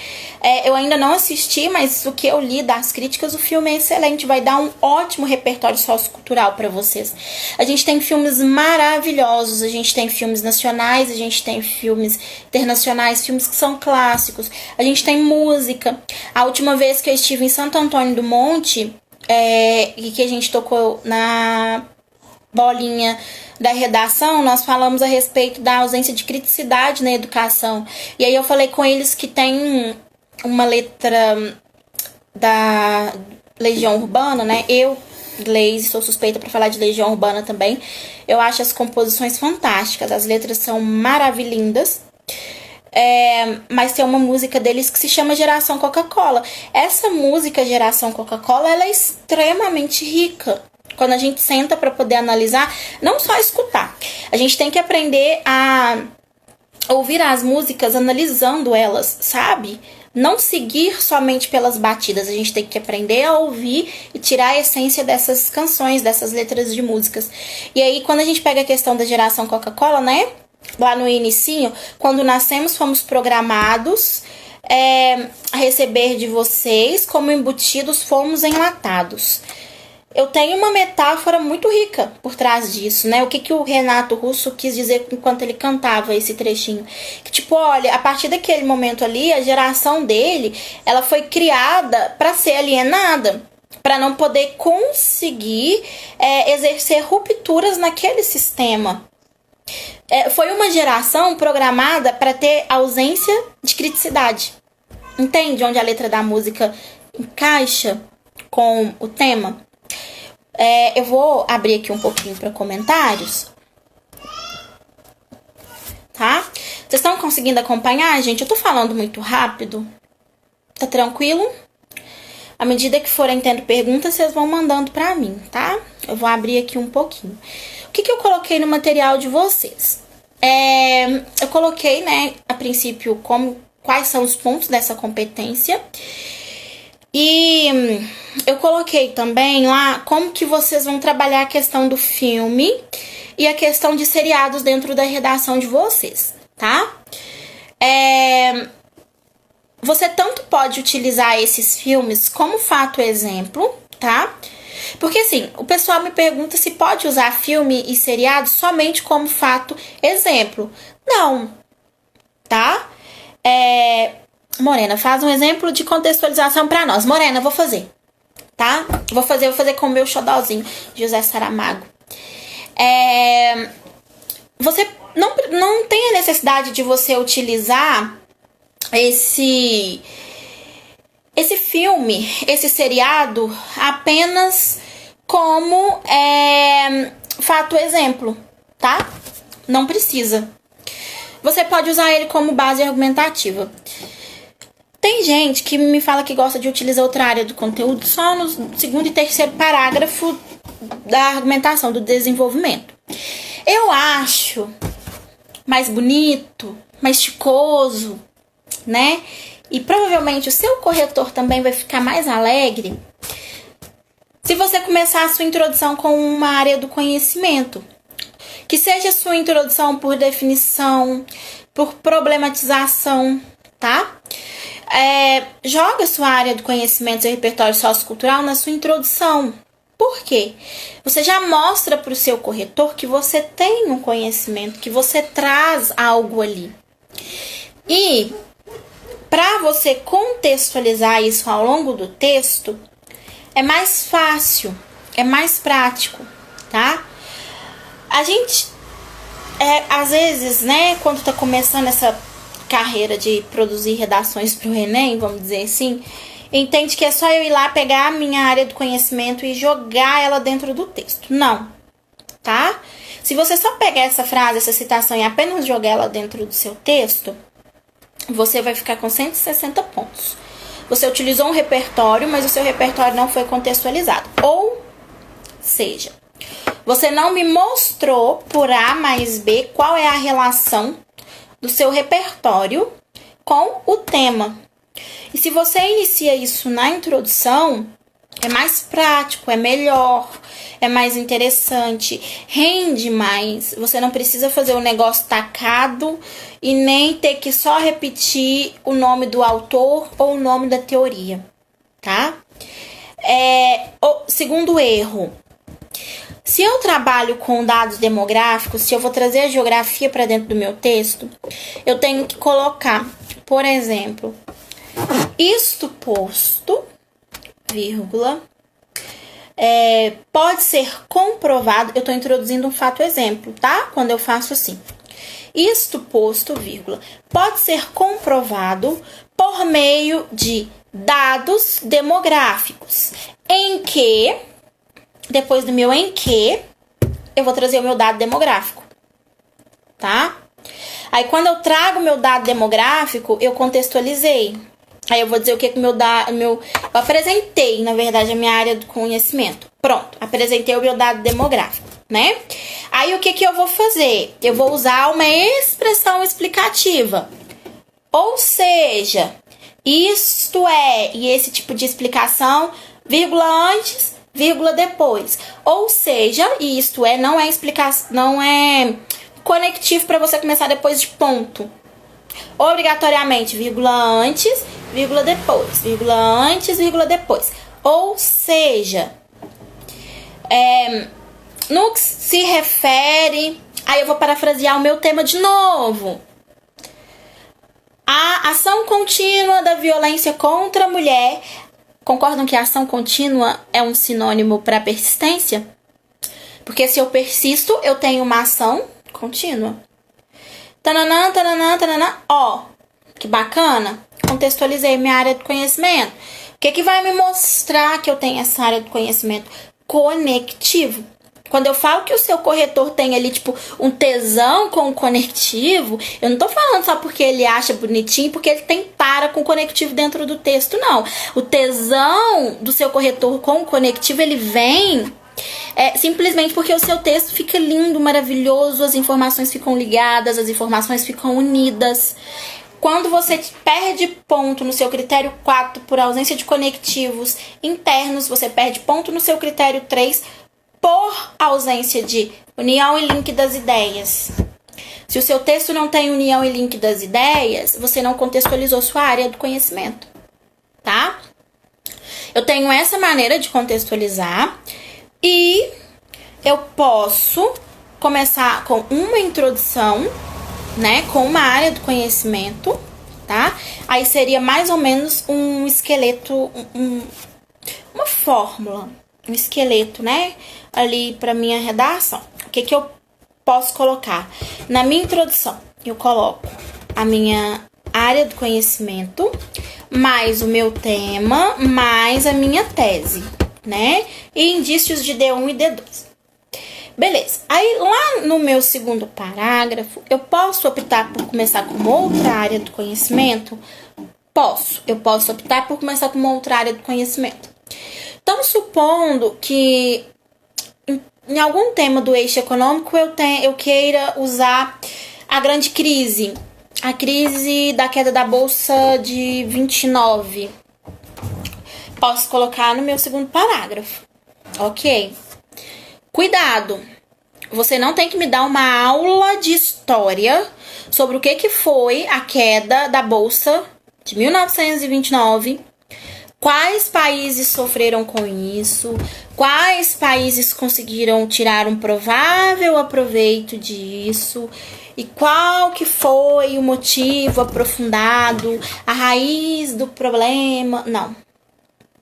Eu ainda não assisti, mas o que eu li das críticas, o filme é excelente, vai dar um ótimo repertório sociocultural para vocês. A gente tem filmes maravilhosos, a gente tem filmes nacionais, a gente tem filmes internacionais, filmes que são clássicos, a gente tem música. A última vez que eu estive em Santo Antônio do Monte, e que a gente tocou na bolinha da redação, nós falamos a respeito da ausência de criticidade na educação. E aí eu falei com eles que tem uma letra da Legião Urbana, né? Eu, Gleice, sou suspeita para falar de Legião Urbana também. Eu acho as composições fantásticas, as letras são maravilhindas. Mas tem uma música deles que se chama Geração Coca-Cola. Essa música Geração Coca-Cola, ela é extremamente rica. Quando a gente senta para poder analisar, não só escutar. A gente tem que aprender a ouvir as músicas analisando elas, sabe? Não seguir somente pelas batidas. A gente tem que aprender a ouvir e tirar a essência dessas canções, dessas letras de músicas. E aí, quando a gente pega a questão da Geração Coca-Cola, né? Lá no inicinho, quando nascemos, fomos programados a receber de vocês, como embutidos, fomos enlatados. Eu tenho uma metáfora muito rica por trás disso, né? O que o Renato Russo quis dizer enquanto ele cantava esse trechinho. Que, tipo, olha, a partir daquele momento ali, a geração dele, ela foi criada para ser alienada, para não poder conseguir exercer rupturas naquele sistema. Foi uma geração programada para ter ausência de criticidade. Entende onde a letra da música encaixa com o tema? Eu vou abrir aqui um pouquinho para comentários, tá? Vocês estão conseguindo acompanhar, gente? Eu tô falando muito rápido. Tá tranquilo? À medida que forem tendo perguntas, vocês vão mandando pra mim, tá? Eu vou abrir aqui um pouquinho. O que eu coloquei no material de vocês? Eu coloquei, né, a princípio, quais são os pontos dessa competência. E eu coloquei também lá como que vocês vão trabalhar a questão do filme e a questão de seriados dentro da redação de vocês, tá? Você tanto pode utilizar esses filmes como fato exemplo, tá? Porque assim, o pessoal me pergunta se pode usar filme e seriado somente como fato exemplo. Não, tá? Morena, faz um exemplo de contextualização pra nós. Morena, vou fazer, tá? Vou fazer com o meu xodózinho, José Saramago. Você não tem a necessidade de você utilizar esse filme, esse seriado, apenas como fato exemplo, tá? Não precisa. Você pode usar ele como base argumentativa. Tem gente que me fala que gosta de utilizar outra área do conteúdo só no segundo e terceiro parágrafo da argumentação, do desenvolvimento. Eu acho mais bonito, mais chicoso, né? E provavelmente o seu corretor também vai ficar mais alegre Se você começar a sua introdução com uma área do conhecimento, que seja sua introdução por definição, por problematização, tá? Joga sua área do conhecimento, seu repertório sociocultural na sua introdução. Por quê? Você já mostra para o seu corretor que você tem um conhecimento, que você traz algo ali. E para você contextualizar isso ao longo do texto, é mais fácil, é mais prático, tá? A gente, às vezes, né, quando tá começando essa carreira de produzir redações para o Enem, vamos dizer assim, entende que é só eu ir lá pegar a minha área do conhecimento e jogar ela dentro do texto. Não, tá? Se você só pegar essa frase, essa citação e apenas jogar ela dentro do seu texto, você vai ficar com 160 pontos. Você utilizou um repertório, mas o seu repertório não foi contextualizado. Ou seja, você não me mostrou por A mais B qual é a relação do seu repertório com o tema. E se você inicia isso na introdução, é mais prático, é melhor, é mais interessante, rende mais. Você não precisa fazer o negócio tacado e nem ter que só repetir o nome do autor ou o nome da teoria, tá? O segundo erro. Se eu trabalho com dados demográficos, se eu vou trazer a geografia para dentro do meu texto, eu tenho que colocar, por exemplo, isto posto, vírgula, pode ser comprovado. Eu estou introduzindo um fato exemplo, tá? Quando eu faço assim. Isto posto, vírgula, pode ser comprovado por meio de dados demográficos, em que, depois do meu em que, eu vou trazer o meu dado demográfico, tá? Aí, quando eu trago o meu dado demográfico, eu contextualizei. Aí, eu vou dizer o que eu apresentei, na verdade, a minha área do conhecimento. Pronto, apresentei o meu dado demográfico, né? Aí, o que eu vou fazer? Eu vou usar uma expressão explicativa. Ou seja, isto é, e esse tipo de explicação, vírgula antes, vírgula depois. Ou seja, isto é, não é explicação, não é conectivo para você começar depois de ponto. Obrigatoriamente, vírgula antes, vírgula depois, vírgula antes, vírgula depois. Ou seja, no que se refere... Aí eu vou parafrasear o meu tema de novo. A ação contínua da violência contra a mulher. Concordam que a ação contínua é um sinônimo para persistência? Porque se eu persisto, eu tenho uma ação contínua. Tananã, tananã, tananã. Ó, que bacana. Contextualizei minha área de conhecimento. O que vai me mostrar que eu tenho essa área de conhecimento? Conectivo. Quando eu falo que o seu corretor tem ali, tipo, um tesão com o conectivo, eu não tô falando só porque ele acha bonitinho, porque ele tem para com o conectivo dentro do texto, não. O tesão do seu corretor com o conectivo, ele vem simplesmente porque o seu texto fica lindo, maravilhoso, as informações ficam ligadas, as informações ficam unidas. Quando você perde ponto no seu critério 4 por ausência de conectivos internos, você perde ponto no seu critério 3 por ausência de união e link das ideias. Se o seu texto não tem união e link das ideias, você não contextualizou sua área do conhecimento, tá? Eu tenho essa maneira de contextualizar e eu posso começar com uma introdução, né, com uma área do conhecimento, tá? Aí seria mais ou menos um esqueleto, uma fórmula, um esqueleto, né, ali para minha redação. O que eu posso colocar? Na minha introdução, eu coloco a minha área do conhecimento, mais o meu tema, mais a minha tese, né? E indícios de D1 e D2. Beleza. Aí, lá no meu segundo parágrafo, eu posso optar por começar com outra área do conhecimento? Posso. Eu posso optar por começar com uma outra área do conhecimento. Então, supondo que em algum tema do eixo econômico eu queira usar a grande crise, a crise da queda da bolsa de 29. Posso colocar no meu segundo parágrafo, Ok? Cuidado! Você não tem que me dar uma aula de história sobre o que foi a queda da Bolsa de 1929, quais países sofreram com isso, quais países conseguiram tirar um provável aproveito disso e qual que foi o motivo aprofundado, a raiz do problema. Não,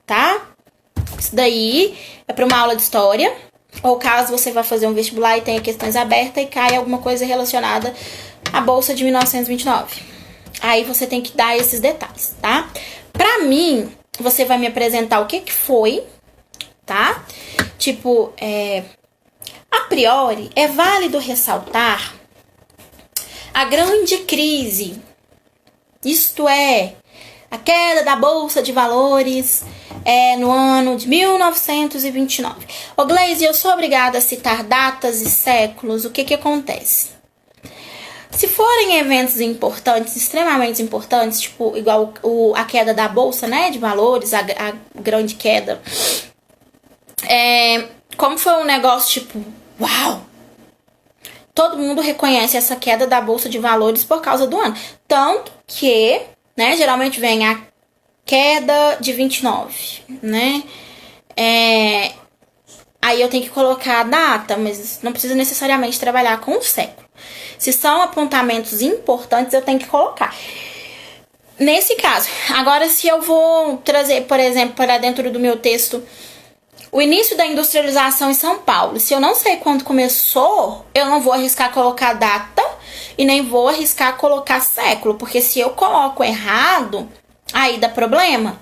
tá? Isso daí é para uma aula de história. Ou caso você vá fazer um vestibular e tenha questões abertas e caia alguma coisa relacionada à Bolsa de 1929. Aí você tem que dar esses detalhes, tá? Pra mim, você vai me apresentar o que foi, tá? Tipo, a priori, é válido ressaltar a grande crise. Isto é, a queda da Bolsa de Valores no ano de 1929. Ô Gleise, eu sou obrigada a citar datas e séculos. O que acontece? Se forem eventos importantes, extremamente importantes, tipo, igual a queda da Bolsa, né, de Valores, a grande queda, como foi um negócio tipo, uau! Todo mundo reconhece essa queda da Bolsa de Valores por causa do ano. Tanto que, né, geralmente vem a queda de 29, né? Aí eu tenho que colocar a data, mas não precisa necessariamente trabalhar com o século. Se são apontamentos importantes, eu tenho que colocar. Nesse caso, agora se eu vou trazer, por exemplo, para dentro do meu texto, o início da industrialização em São Paulo. Se eu não sei quando começou, eu não vou arriscar colocar data e nem vou arriscar colocar século, porque se eu coloco errado, aí dá problema.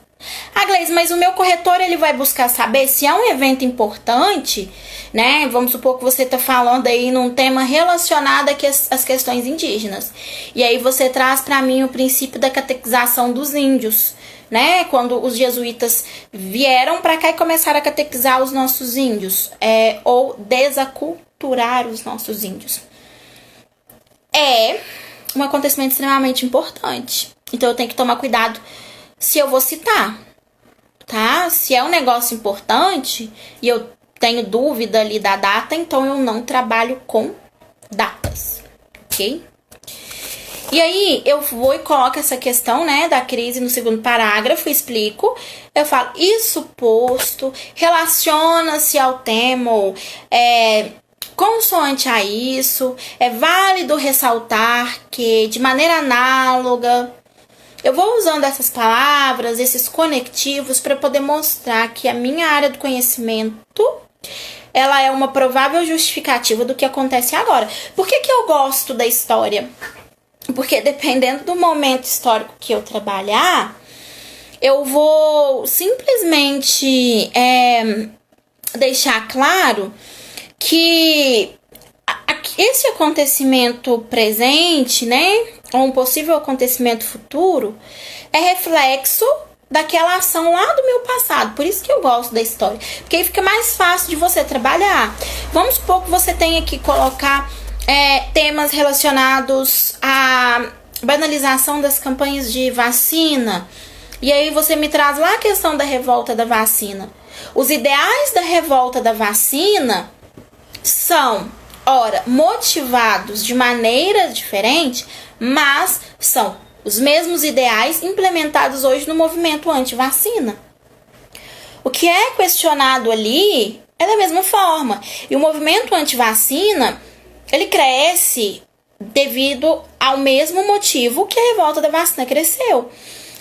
Ah, Gleise, mas o meu corretor ele vai buscar saber se é um evento importante, né? Vamos supor que você tá falando aí num tema relacionado às questões indígenas. E aí você traz para mim o princípio da catequização dos índios, né? Quando os jesuítas vieram para cá e começaram a catequizar os nossos índios, ou desaculturar os nossos índios. É um acontecimento extremamente importante. Então eu tenho que tomar cuidado se eu vou citar, tá? Se é um negócio importante e eu tenho dúvida ali da data, então eu não trabalho com datas, ok? E aí eu vou e coloco essa questão, né, da crise no segundo parágrafo, explico. Eu falo, isso posto, relaciona-se ao tema, consoante a isso, é válido ressaltar que, de maneira análoga, eu vou usando essas palavras, esses conectivos, para poder mostrar que a minha área do conhecimento, ela é uma provável justificativa do que acontece agora. Por que eu gosto da história? Porque dependendo do momento histórico que eu trabalhar, eu vou simplesmente deixar claro que esse acontecimento presente, né, ou um possível acontecimento futuro, é reflexo daquela ação lá do meu passado. Por isso que eu gosto da história, porque aí fica mais fácil de você trabalhar. Vamos supor que você tenha que colocar temas relacionados à banalização das campanhas de vacina, e aí você me traz lá a questão da revolta da vacina. Os ideais da revolta da vacina são, ora, motivados de maneira diferente, mas são os mesmos ideais implementados hoje no movimento anti-vacina. O que é questionado ali é da mesma forma. E o movimento anti-vacina, ele cresce devido ao mesmo motivo que a revolta da vacina cresceu.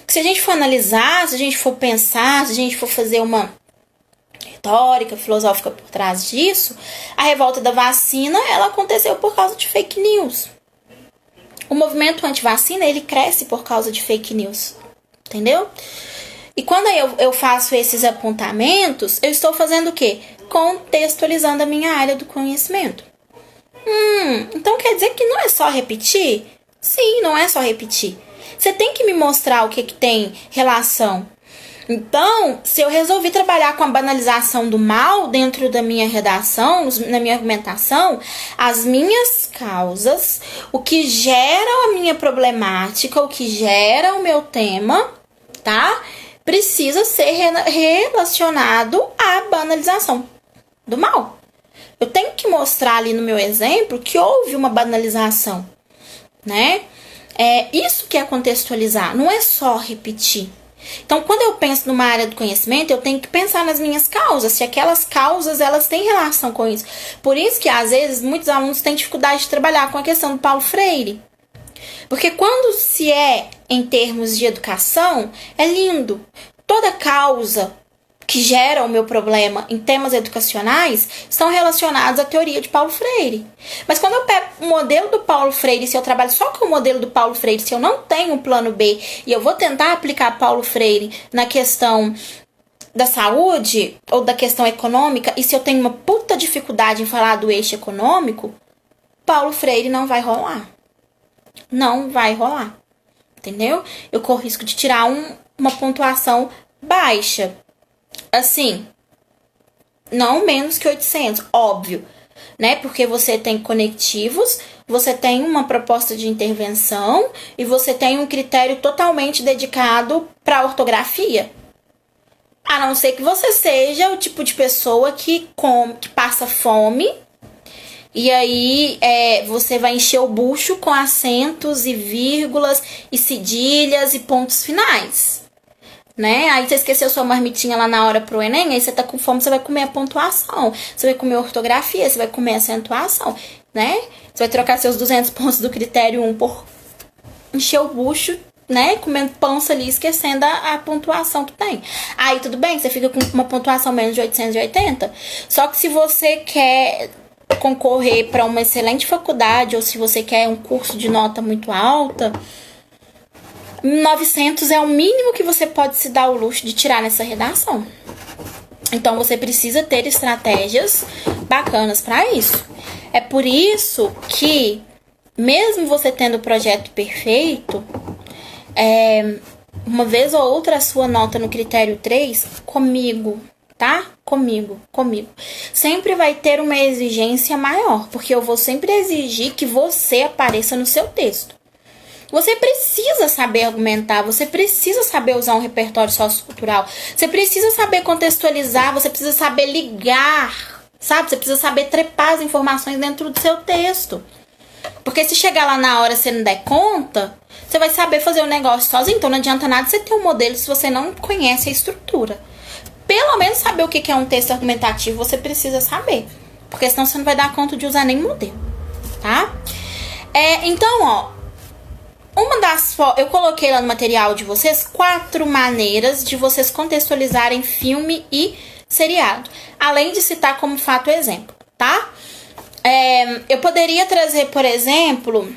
Se a gente for analisar, se a gente for pensar, se a gente for fazer uma retórica, filosófica por trás disso, a revolta da vacina, ela aconteceu por causa de fake news. O movimento anti-vacina, ele cresce por causa de fake news, entendeu? E quando eu faço esses apontamentos, eu estou fazendo o quê? Contextualizando a minha área do conhecimento. Então quer dizer que não é só repetir? Sim, não é só repetir. Você tem que me mostrar o que tem relação. Então, se eu resolvi trabalhar com a banalização do mal dentro da minha redação, na minha argumentação, as minhas causas, o que gera a minha problemática, o que gera o meu tema, tá? Precisa ser relacionado à banalização. do mal. Eu tenho que mostrar ali no meu exemplo que houve uma banalização, né? É isso que é contextualizar, não é só repetir. Então, quando eu penso numa área do conhecimento, eu tenho que pensar nas minhas causas, se aquelas causas elas têm relação com isso. Por isso que, às vezes, muitos alunos têm dificuldade de trabalhar com a questão do Paulo Freire. Porque quando se é em termos de educação, é lindo. Toda causa que gera o meu problema em temas educacionais estão relacionados à teoria de Paulo Freire. Mas quando eu pego o modelo do Paulo Freire, se eu trabalho só com o modelo do Paulo Freire, se eu não tenho um plano B e eu vou tentar aplicar Paulo Freire na questão da saúde ou da questão econômica, e se eu tenho uma puta dificuldade em falar do eixo econômico, Paulo Freire não vai rolar. Não vai rolar. Entendeu? Eu corro risco de tirar uma pontuação baixa. Assim, não menos que 800, óbvio, né? Porque você tem conectivos, você tem uma proposta de intervenção e você tem um critério totalmente dedicado para ortografia. A não ser que você seja o tipo de pessoa que passa fome e aí você vai encher o bucho com acentos e vírgulas e cedilhas e pontos finais. Né? Aí você esqueceu sua marmitinha lá na hora pro Enem, aí você tá com fome, você vai comer a pontuação, você vai comer a ortografia, você vai comer a acentuação, né? Você vai trocar seus 200 pontos do critério 1 por encher o bucho, né? Comendo pança ali, esquecendo a pontuação que tem. Aí tudo bem, você fica com uma pontuação menos de 880, só que se você quer concorrer para uma excelente faculdade ou se você quer um curso de nota muito alta, 900 é o mínimo que você pode se dar o luxo de tirar nessa redação. Então, você precisa ter estratégias bacanas para isso. É por isso que, mesmo você tendo o projeto perfeito, uma vez ou outra a sua nota no critério 3, comigo, tá? Comigo. Sempre vai ter uma exigência maior, porque eu vou sempre exigir que você apareça no seu texto. Você precisa saber argumentar, você precisa saber usar um repertório sociocultural, você precisa saber contextualizar, você precisa saber ligar, sabe? Você precisa saber trepar as informações dentro do seu texto. Porque se chegar lá na hora e você não der conta, você vai saber fazer o negócio sozinho. Então não adianta nada você ter um modelo se você não conhece a estrutura. Pelo menos saber o que é um texto argumentativo você precisa saber. Porque senão você não vai dar conta de usar nem modelo, tá? Então, ó. Eu coloquei lá no material de vocês 4 maneiras de vocês contextualizarem filme e seriado. Além de citar como fato exemplo, tá? Eu poderia trazer, por exemplo,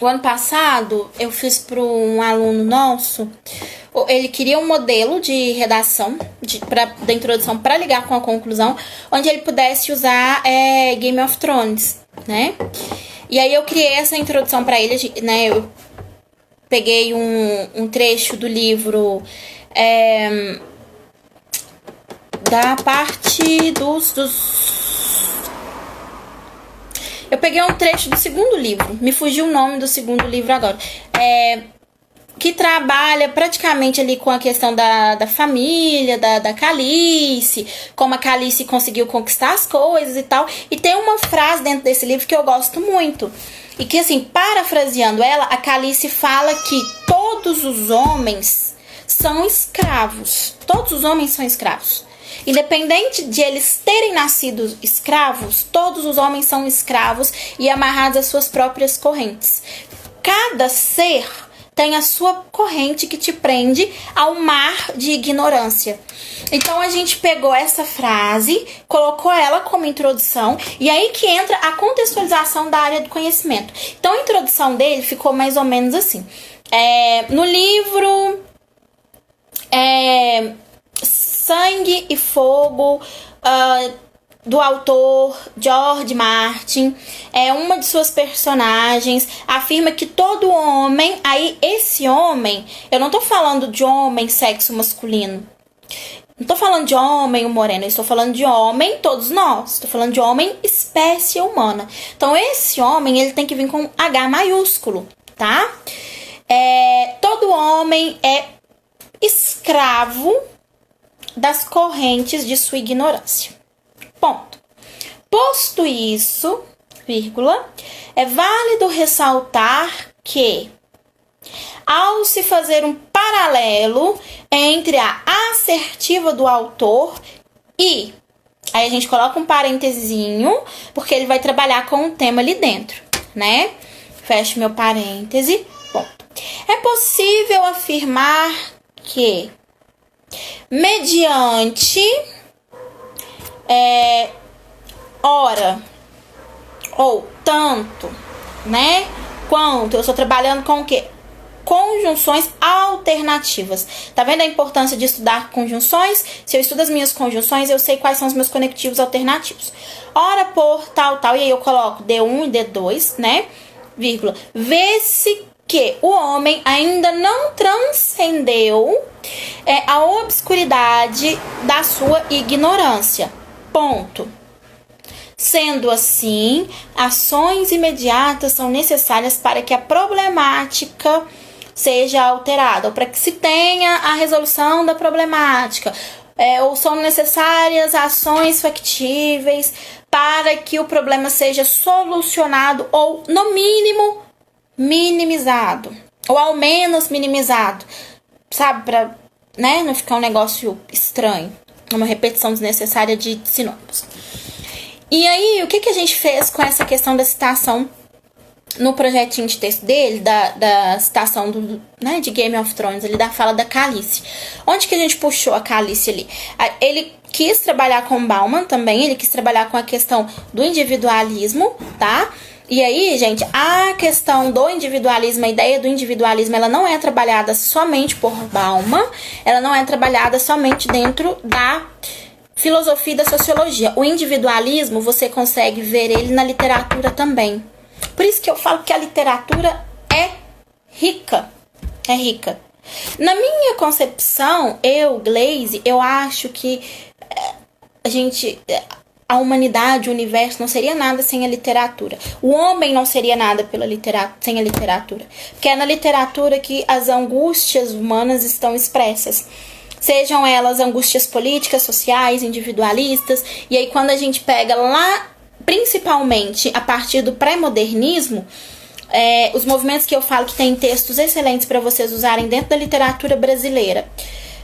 o ano passado eu fiz para um aluno nosso, ele queria um modelo de redação da introdução para ligar com a conclusão, onde ele pudesse usar Game of Thrones, né? E aí eu criei essa introdução para ele, né? Eu peguei um trecho do livro da parte dos... Eu peguei um trecho do segundo livro, me fugiu o nome do segundo livro agora, que trabalha praticamente ali com a questão da família, da Calice, como a Calice conseguiu conquistar as coisas e tal. E tem uma frase dentro desse livro que eu gosto muito. E que, assim, parafraseando ela, a Calice fala que todos os homens são escravos. Todos os homens são escravos. Independente de eles terem nascido escravos, todos os homens são escravos e amarrados às suas próprias correntes. Cada ser tem a sua corrente que te prende ao mar de ignorância. Então a gente pegou essa frase, colocou ela como introdução, e aí que entra a contextualização da área do conhecimento. Então a introdução dele ficou mais ou menos assim. No livro Sangue e Fogo, do autor George Martin, uma de suas personagens afirma que todo homem, aí esse homem, eu não tô falando de homem sexo masculino, não tô falando de homem moreno, eu estou falando de homem, todos nós, estou falando de homem espécie humana. Então esse homem, ele tem que vir com H maiúsculo, tá? Todo homem é escravo das correntes de sua ignorância. Posto isso, vírgula, é válido ressaltar que, ao se fazer um paralelo entre a assertiva do autor e... Aí a gente coloca um parêntesezinho, porque ele vai trabalhar com o tema ali dentro, né? Fecho meu parêntese. Ponto. É possível afirmar que, mediante, ora, ou tanto, né? Quanto, eu estou trabalhando com o quê? Conjunções alternativas. Tá vendo a importância de estudar conjunções? Se eu estudo as minhas conjunções, eu sei quais são os meus conectivos alternativos. Ora por tal, tal, e aí eu coloco D1 e D2, né? Vírgula. Vê-se que o homem ainda não transcendeu a obscuridade da sua ignorância. Ponto. Sendo assim, ações imediatas são necessárias para que a problemática seja alterada, ou para que se tenha a resolução da problemática, ou são necessárias ações factíveis para que o problema seja solucionado, ou no mínimo minimizado, ou ao menos minimizado, sabe, para, né, não ficar um negócio estranho, uma repetição desnecessária de sinônimos. E aí, o que a gente fez com essa questão da citação no projetinho de texto dele, da citação né, de Game of Thrones, ali, da fala da Khaleesi? Onde que a gente puxou a Khaleesi ali? Ele quis trabalhar com Bauman também, ele quis trabalhar com a questão do individualismo, tá? E aí, gente, a questão do individualismo, a ideia do individualismo, ela não é trabalhada somente por Bauman, ela não é trabalhada somente dentro da filosofia da sociologia. O individualismo, você consegue ver ele na literatura também. Por isso que eu falo que a literatura é rica. É rica. Na minha concepção, Gleisi, eu acho que a humanidade, o universo não seria nada sem a literatura. O homem não seria nada sem a literatura. Porque é na literatura que as angústias humanas estão expressas. Sejam elas angústias políticas, sociais, individualistas. E aí quando a gente pega lá, principalmente a partir do pré-modernismo, os movimentos que eu falo que tem textos excelentes para vocês usarem dentro da literatura brasileira.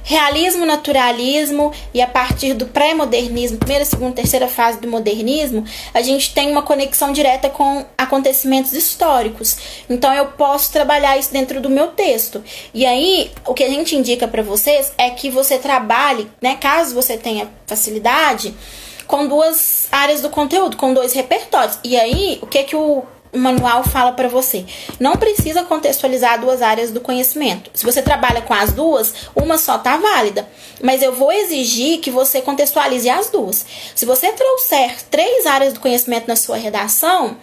Realismo, naturalismo, e a partir do pré-modernismo, primeira, segunda, terceira fase do modernismo, a gente tem uma conexão direta com acontecimentos históricos. Então eu posso trabalhar isso dentro do meu texto. E aí, o que a gente indica para vocês é que você trabalhe, né, caso você tenha facilidade, com duas áreas do conteúdo, com 2 repertórios. E aí, o que o manual fala para você? Não precisa contextualizar 2 áreas do conhecimento. Se você trabalha com as 2, uma só tá válida. Mas eu vou exigir que você contextualize as 2. Se você trouxer 3 áreas do conhecimento na sua redação,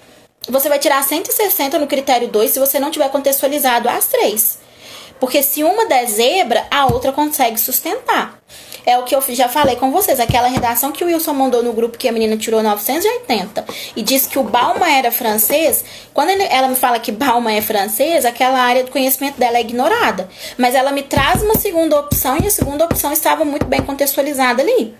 você vai tirar 160 no critério 2 se você não tiver contextualizado as 3. Porque se uma der zebra, a outra consegue sustentar. É o que eu já falei com vocês, aquela redação que o Wilson mandou no grupo que a menina tirou 980 e disse que o Bauman era francês. Quando ela me fala que Bauman é francês, aquela área do conhecimento dela é ignorada. Mas ela me traz uma segunda opção e a segunda opção estava muito bem contextualizada ali.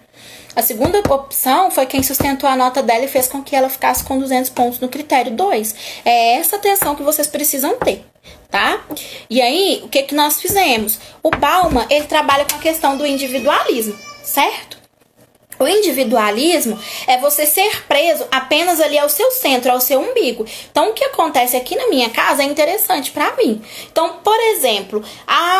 A segunda opção foi quem sustentou a nota dela e fez com que ela ficasse com 200 pontos no critério 2. É essa atenção que vocês precisam ter, tá? E aí, o que nós fizemos? O Bauman, ele trabalha com a questão do individualismo, certo? O individualismo é você ser preso apenas ali ao seu centro, ao seu umbigo. Então, o que acontece aqui na minha casa é interessante para mim. Então, por exemplo,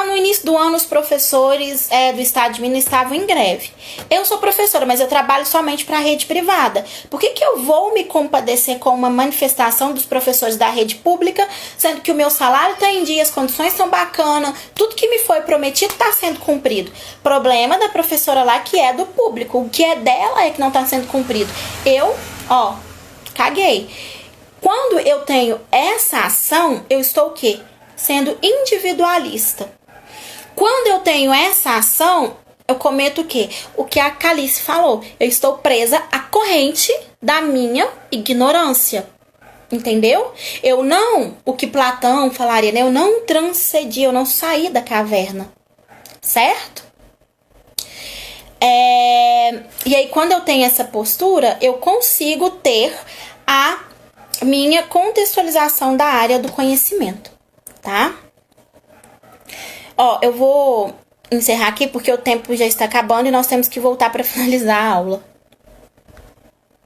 no início do ano os professores do estado de Minas estavam em greve. Eu sou professora, mas eu trabalho somente para a rede privada. Por que eu vou me compadecer com uma manifestação dos professores da rede pública, sendo que o meu salário está em dia, as condições estão bacanas, tudo que me foi prometido está sendo cumprido? Problema da professora lá que é do público, o que é dela é que não está sendo cumprido. Eu, caguei. Quando eu tenho essa ação, eu estou o quê? Sendo individualista. Quando eu tenho essa ação, eu cometo o quê? O que a Khaleesi falou. Eu estou presa à corrente da minha ignorância. Entendeu? O que Platão falaria, né? Eu não transcedi, eu não saí da caverna. Certo? E aí, quando eu tenho essa postura, eu consigo ter a minha contextualização da área do conhecimento, tá? Ó, eu vou encerrar aqui porque o tempo já está acabando e nós temos que voltar para finalizar a aula.